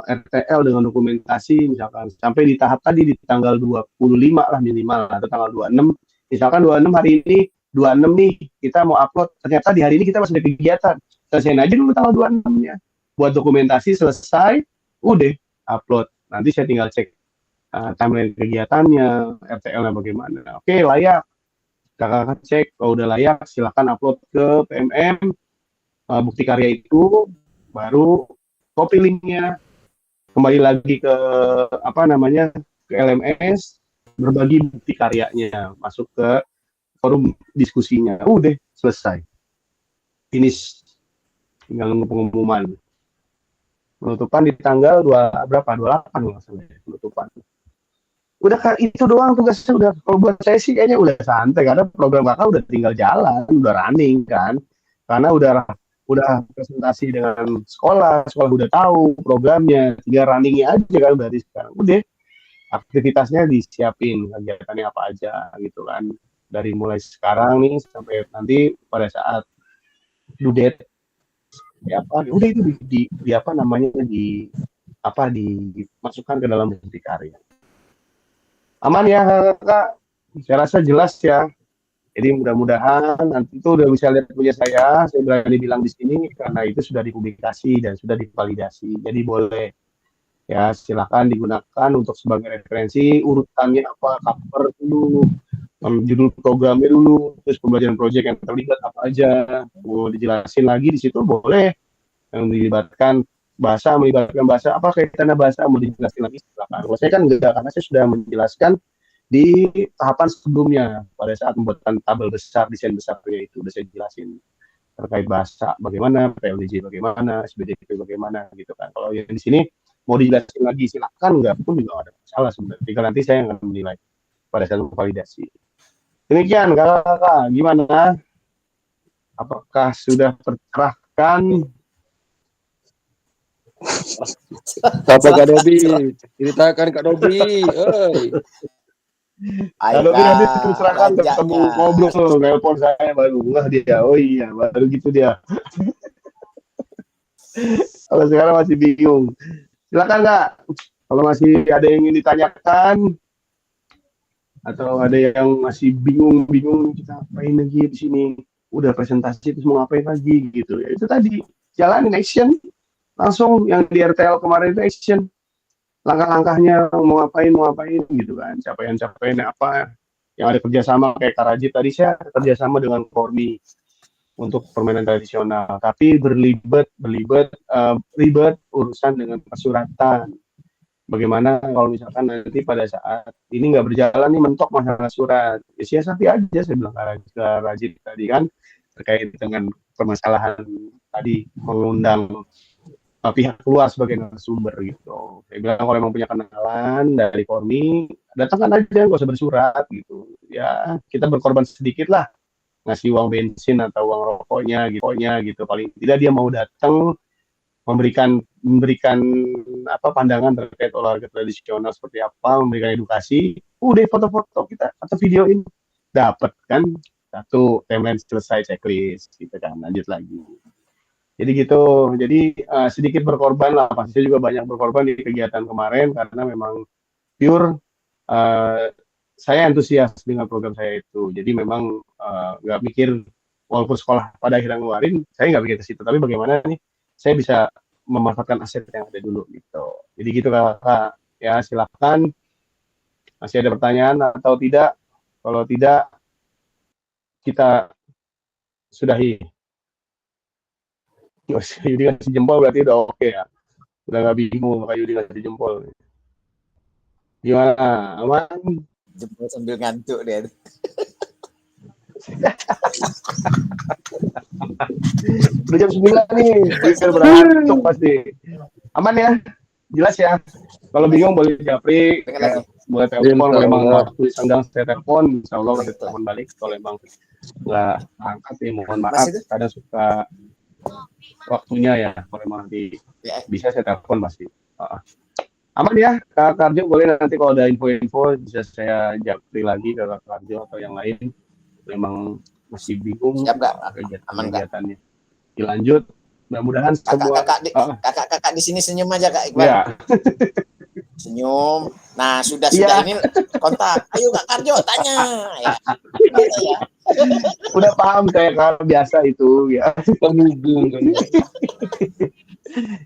J: RTL dengan dokumentasi misalkan sampai di tahap tadi di tanggal 25 lah minimal atau tanggal 26. Misalkan 26 hari ini 26 nih kita mau upload, ternyata di hari ini kita masih ada kegiatan. Selesaiin aja dulu tanggal 26-nya. Buat dokumentasi selesai, udah upload. Nanti saya tinggal cek timeline kegiatannya, RTL-nya bagaimana. Oke, layak. Kakak cek, kalau udah layak, silakan upload ke PMM, bukti karya itu, baru copy linknya, kembali lagi ke ke LMS, berbagi bukti karyanya, masuk ke forum diskusinya. Udah, selesai. Finish. Tinggal nunggu pengumuman. Penutupan di tanggal 28 penutupan. Udah itu doang tugasnya udah. Kalau buat saya sih kayaknya udah santai karena program kakak udah tinggal jalan, udah running kan. Karena udah presentasi dengan sekolah udah tahu programnya, tinggal runningnya aja kan berarti sekarang. Udah aktivitasnya disiapin, kegiatannya apa aja gitu kan. Dari mulai sekarang nih sampai nanti pada saat due date udah itu dimasukkan ke dalam bukti karya. Aman ya kakak, saya rasa jelas ya. Jadi mudah-mudahan nanti itu udah bisa lihat punya saya berani bilang di sini karena itu sudah dipublikasi dan sudah divalidasi. Jadi boleh ya silakan digunakan untuk sebagai referensi, urutannya apa, cover dulu, judul programnya dulu, terus pembelajaran proyek yang terlibat apa aja, mau dijelasin lagi di situ boleh, yang melibatkan bahasa apa kaitannya bahasa mau dijelasin lagi silakan. Kalau saya kan enggak karena saya sudah menjelaskan di tahapan sebelumnya pada saat pembuatan tabel besar, desain besarnya itu udah saya jelasin terkait bahasa bagaimana, PLDJ bagaimana, SBDP bagaimana gitu kan. Kalau yang di sini mau dijelasin lagi silakan, enggak pun juga ada masalah sebenarnya. Tinggal nanti saya akan menilai pada saat validasi. Demikian kakak, gimana? Apakah sudah tercerahkan?
B: Apa Kak Dobi? Ceritakan Kak Dobi.
J: Kak Dobi nanti tercerahkan ketemu ngobrol, nelpon saya baru dia. Oh iya, baru gitu dia. Kalau sekarang masih bingung. Silakan Kak. Kalau masih ada yang ingin ditanyakan atau ada yang masih bingung kita ngapain lagi di sini, udah presentasi terus mau ngapain lagi gitu ya, itu tadi jalanin action langsung yang di RTL kemarin itu action, langkah-langkahnya mau ngapain gitu kan, capaian apa yang ada kerjasama kayak Kak Rajib tadi, saya kerjasama dengan Kormi untuk permainan tradisional tapi ribet urusan dengan persuratan. Bagaimana kalau misalkan nanti pada saat ini nggak berjalan nih mentok masalah surat, ya siasati aja, saya bilang ke Rajib tadi kan terkait dengan permasalahan tadi mengundang pihak luar sebagai narasumber gitu. Saya bilang kalau memang punya kenalan dari Kormi, datangkan aja, nggak usah bersurat gitu. Ya kita berkorban sedikit lah, ngasih uang bensin atau uang rokoknya gitu. Paling tidak dia mau datang memberikan pandangan terkait olahraga tradisional seperti apa, memberikan edukasi, udah foto-foto kita atau videoin, dapat kan satu timeline selesai, checklist gitu kan, lanjut lagi. Jadi gitu, jadi sedikit berkorban lah, pasti juga banyak berkorban di kegiatan kemarin karena memang pure saya antusias dengan program saya itu, jadi memang nggak mikir, walaupun sekolah pada akhirnya ngeluarin, saya nggak mikir ke situ, tapi bagaimana nih saya bisa memanfaatkan aset yang ada dulu gitu. Jadi gitu kakak ya, silakan masih ada pertanyaan atau tidak, kalau tidak kita sudahi. Jadi kasih jempol berarti udah oke ya. Udah nggak bingung Kak Yudi ngasih jempol. Gimana? Aman?
C: Jempol sambil ngantuk dia.
J: Udah jam 9 nih, Biar berantuk pasti. Aman ya? Jelas ya? Kalau bingung boleh japri, boleh telepon. Kalau emang waktu senggang saya telepon, insya Allah ada telepon balik. Kalau emang nggak angkat ya mohon maaf. Kadang suka waktunya ya. Kalau emang nanti bisa saya telepon pasti. Aman ya, Kak Karjo boleh nanti kalau ada info-info bisa saya japri lagi ke Kak Karjo atau yang lain. Memang masih bingung kegiatannya. Dilanjut, mudah-mudahan semua
C: kakak di sini senyum aja Kak Iqbal.
J: Ya.
C: Senyum. Nah sudah ini kontak. Ayo Kak Karjo tanya. Ya.
J: Udah paham kayak Kak biasa itu ya. Penghubung kan.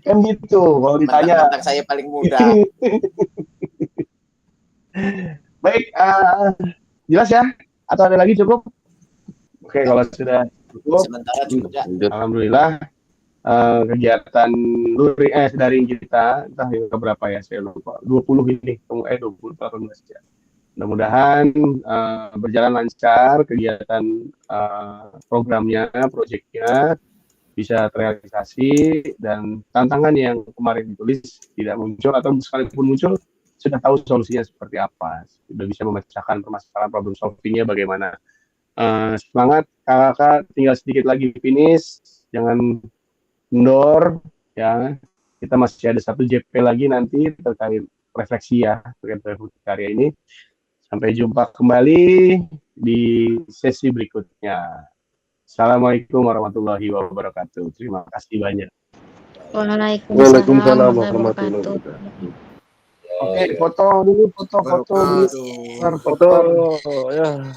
J: Kan gitu kalau ditanya.
C: Mantan saya paling muda.
J: Baik, jelas ya? Atau ada lagi cukup? Oke, kalau sudah cukup,
C: sementara cukup ya.
J: Alhamdulillah kegiatan daring kita entah yang keberapa ya saya lupa 20 ini 20 18 ya. Mudah-mudahan berjalan lancar kegiatan programnya, proyeknya bisa terrealisasi dan tantangan yang kemarin ditulis tidak muncul atau sekalipun muncul sudah tahu solusinya seperti apa, sudah bisa memecahkan permasalahan problem solvingnya bagaimana. Semangat kakak, tinggal sedikit lagi finish, jangan kendor ya. Kita masih ada 1 JP lagi nanti terkait refleksi ya terkait karya ini. Sampai jumpa kembali di sesi berikutnya. Assalamualaikum warahmatullahi wabarakatuh. Terima kasih banyak.
N: Waalaikumsalam warahmatullahi wabarakatuh.
J: Oke, foto dulu, foto dulu. Foto ya.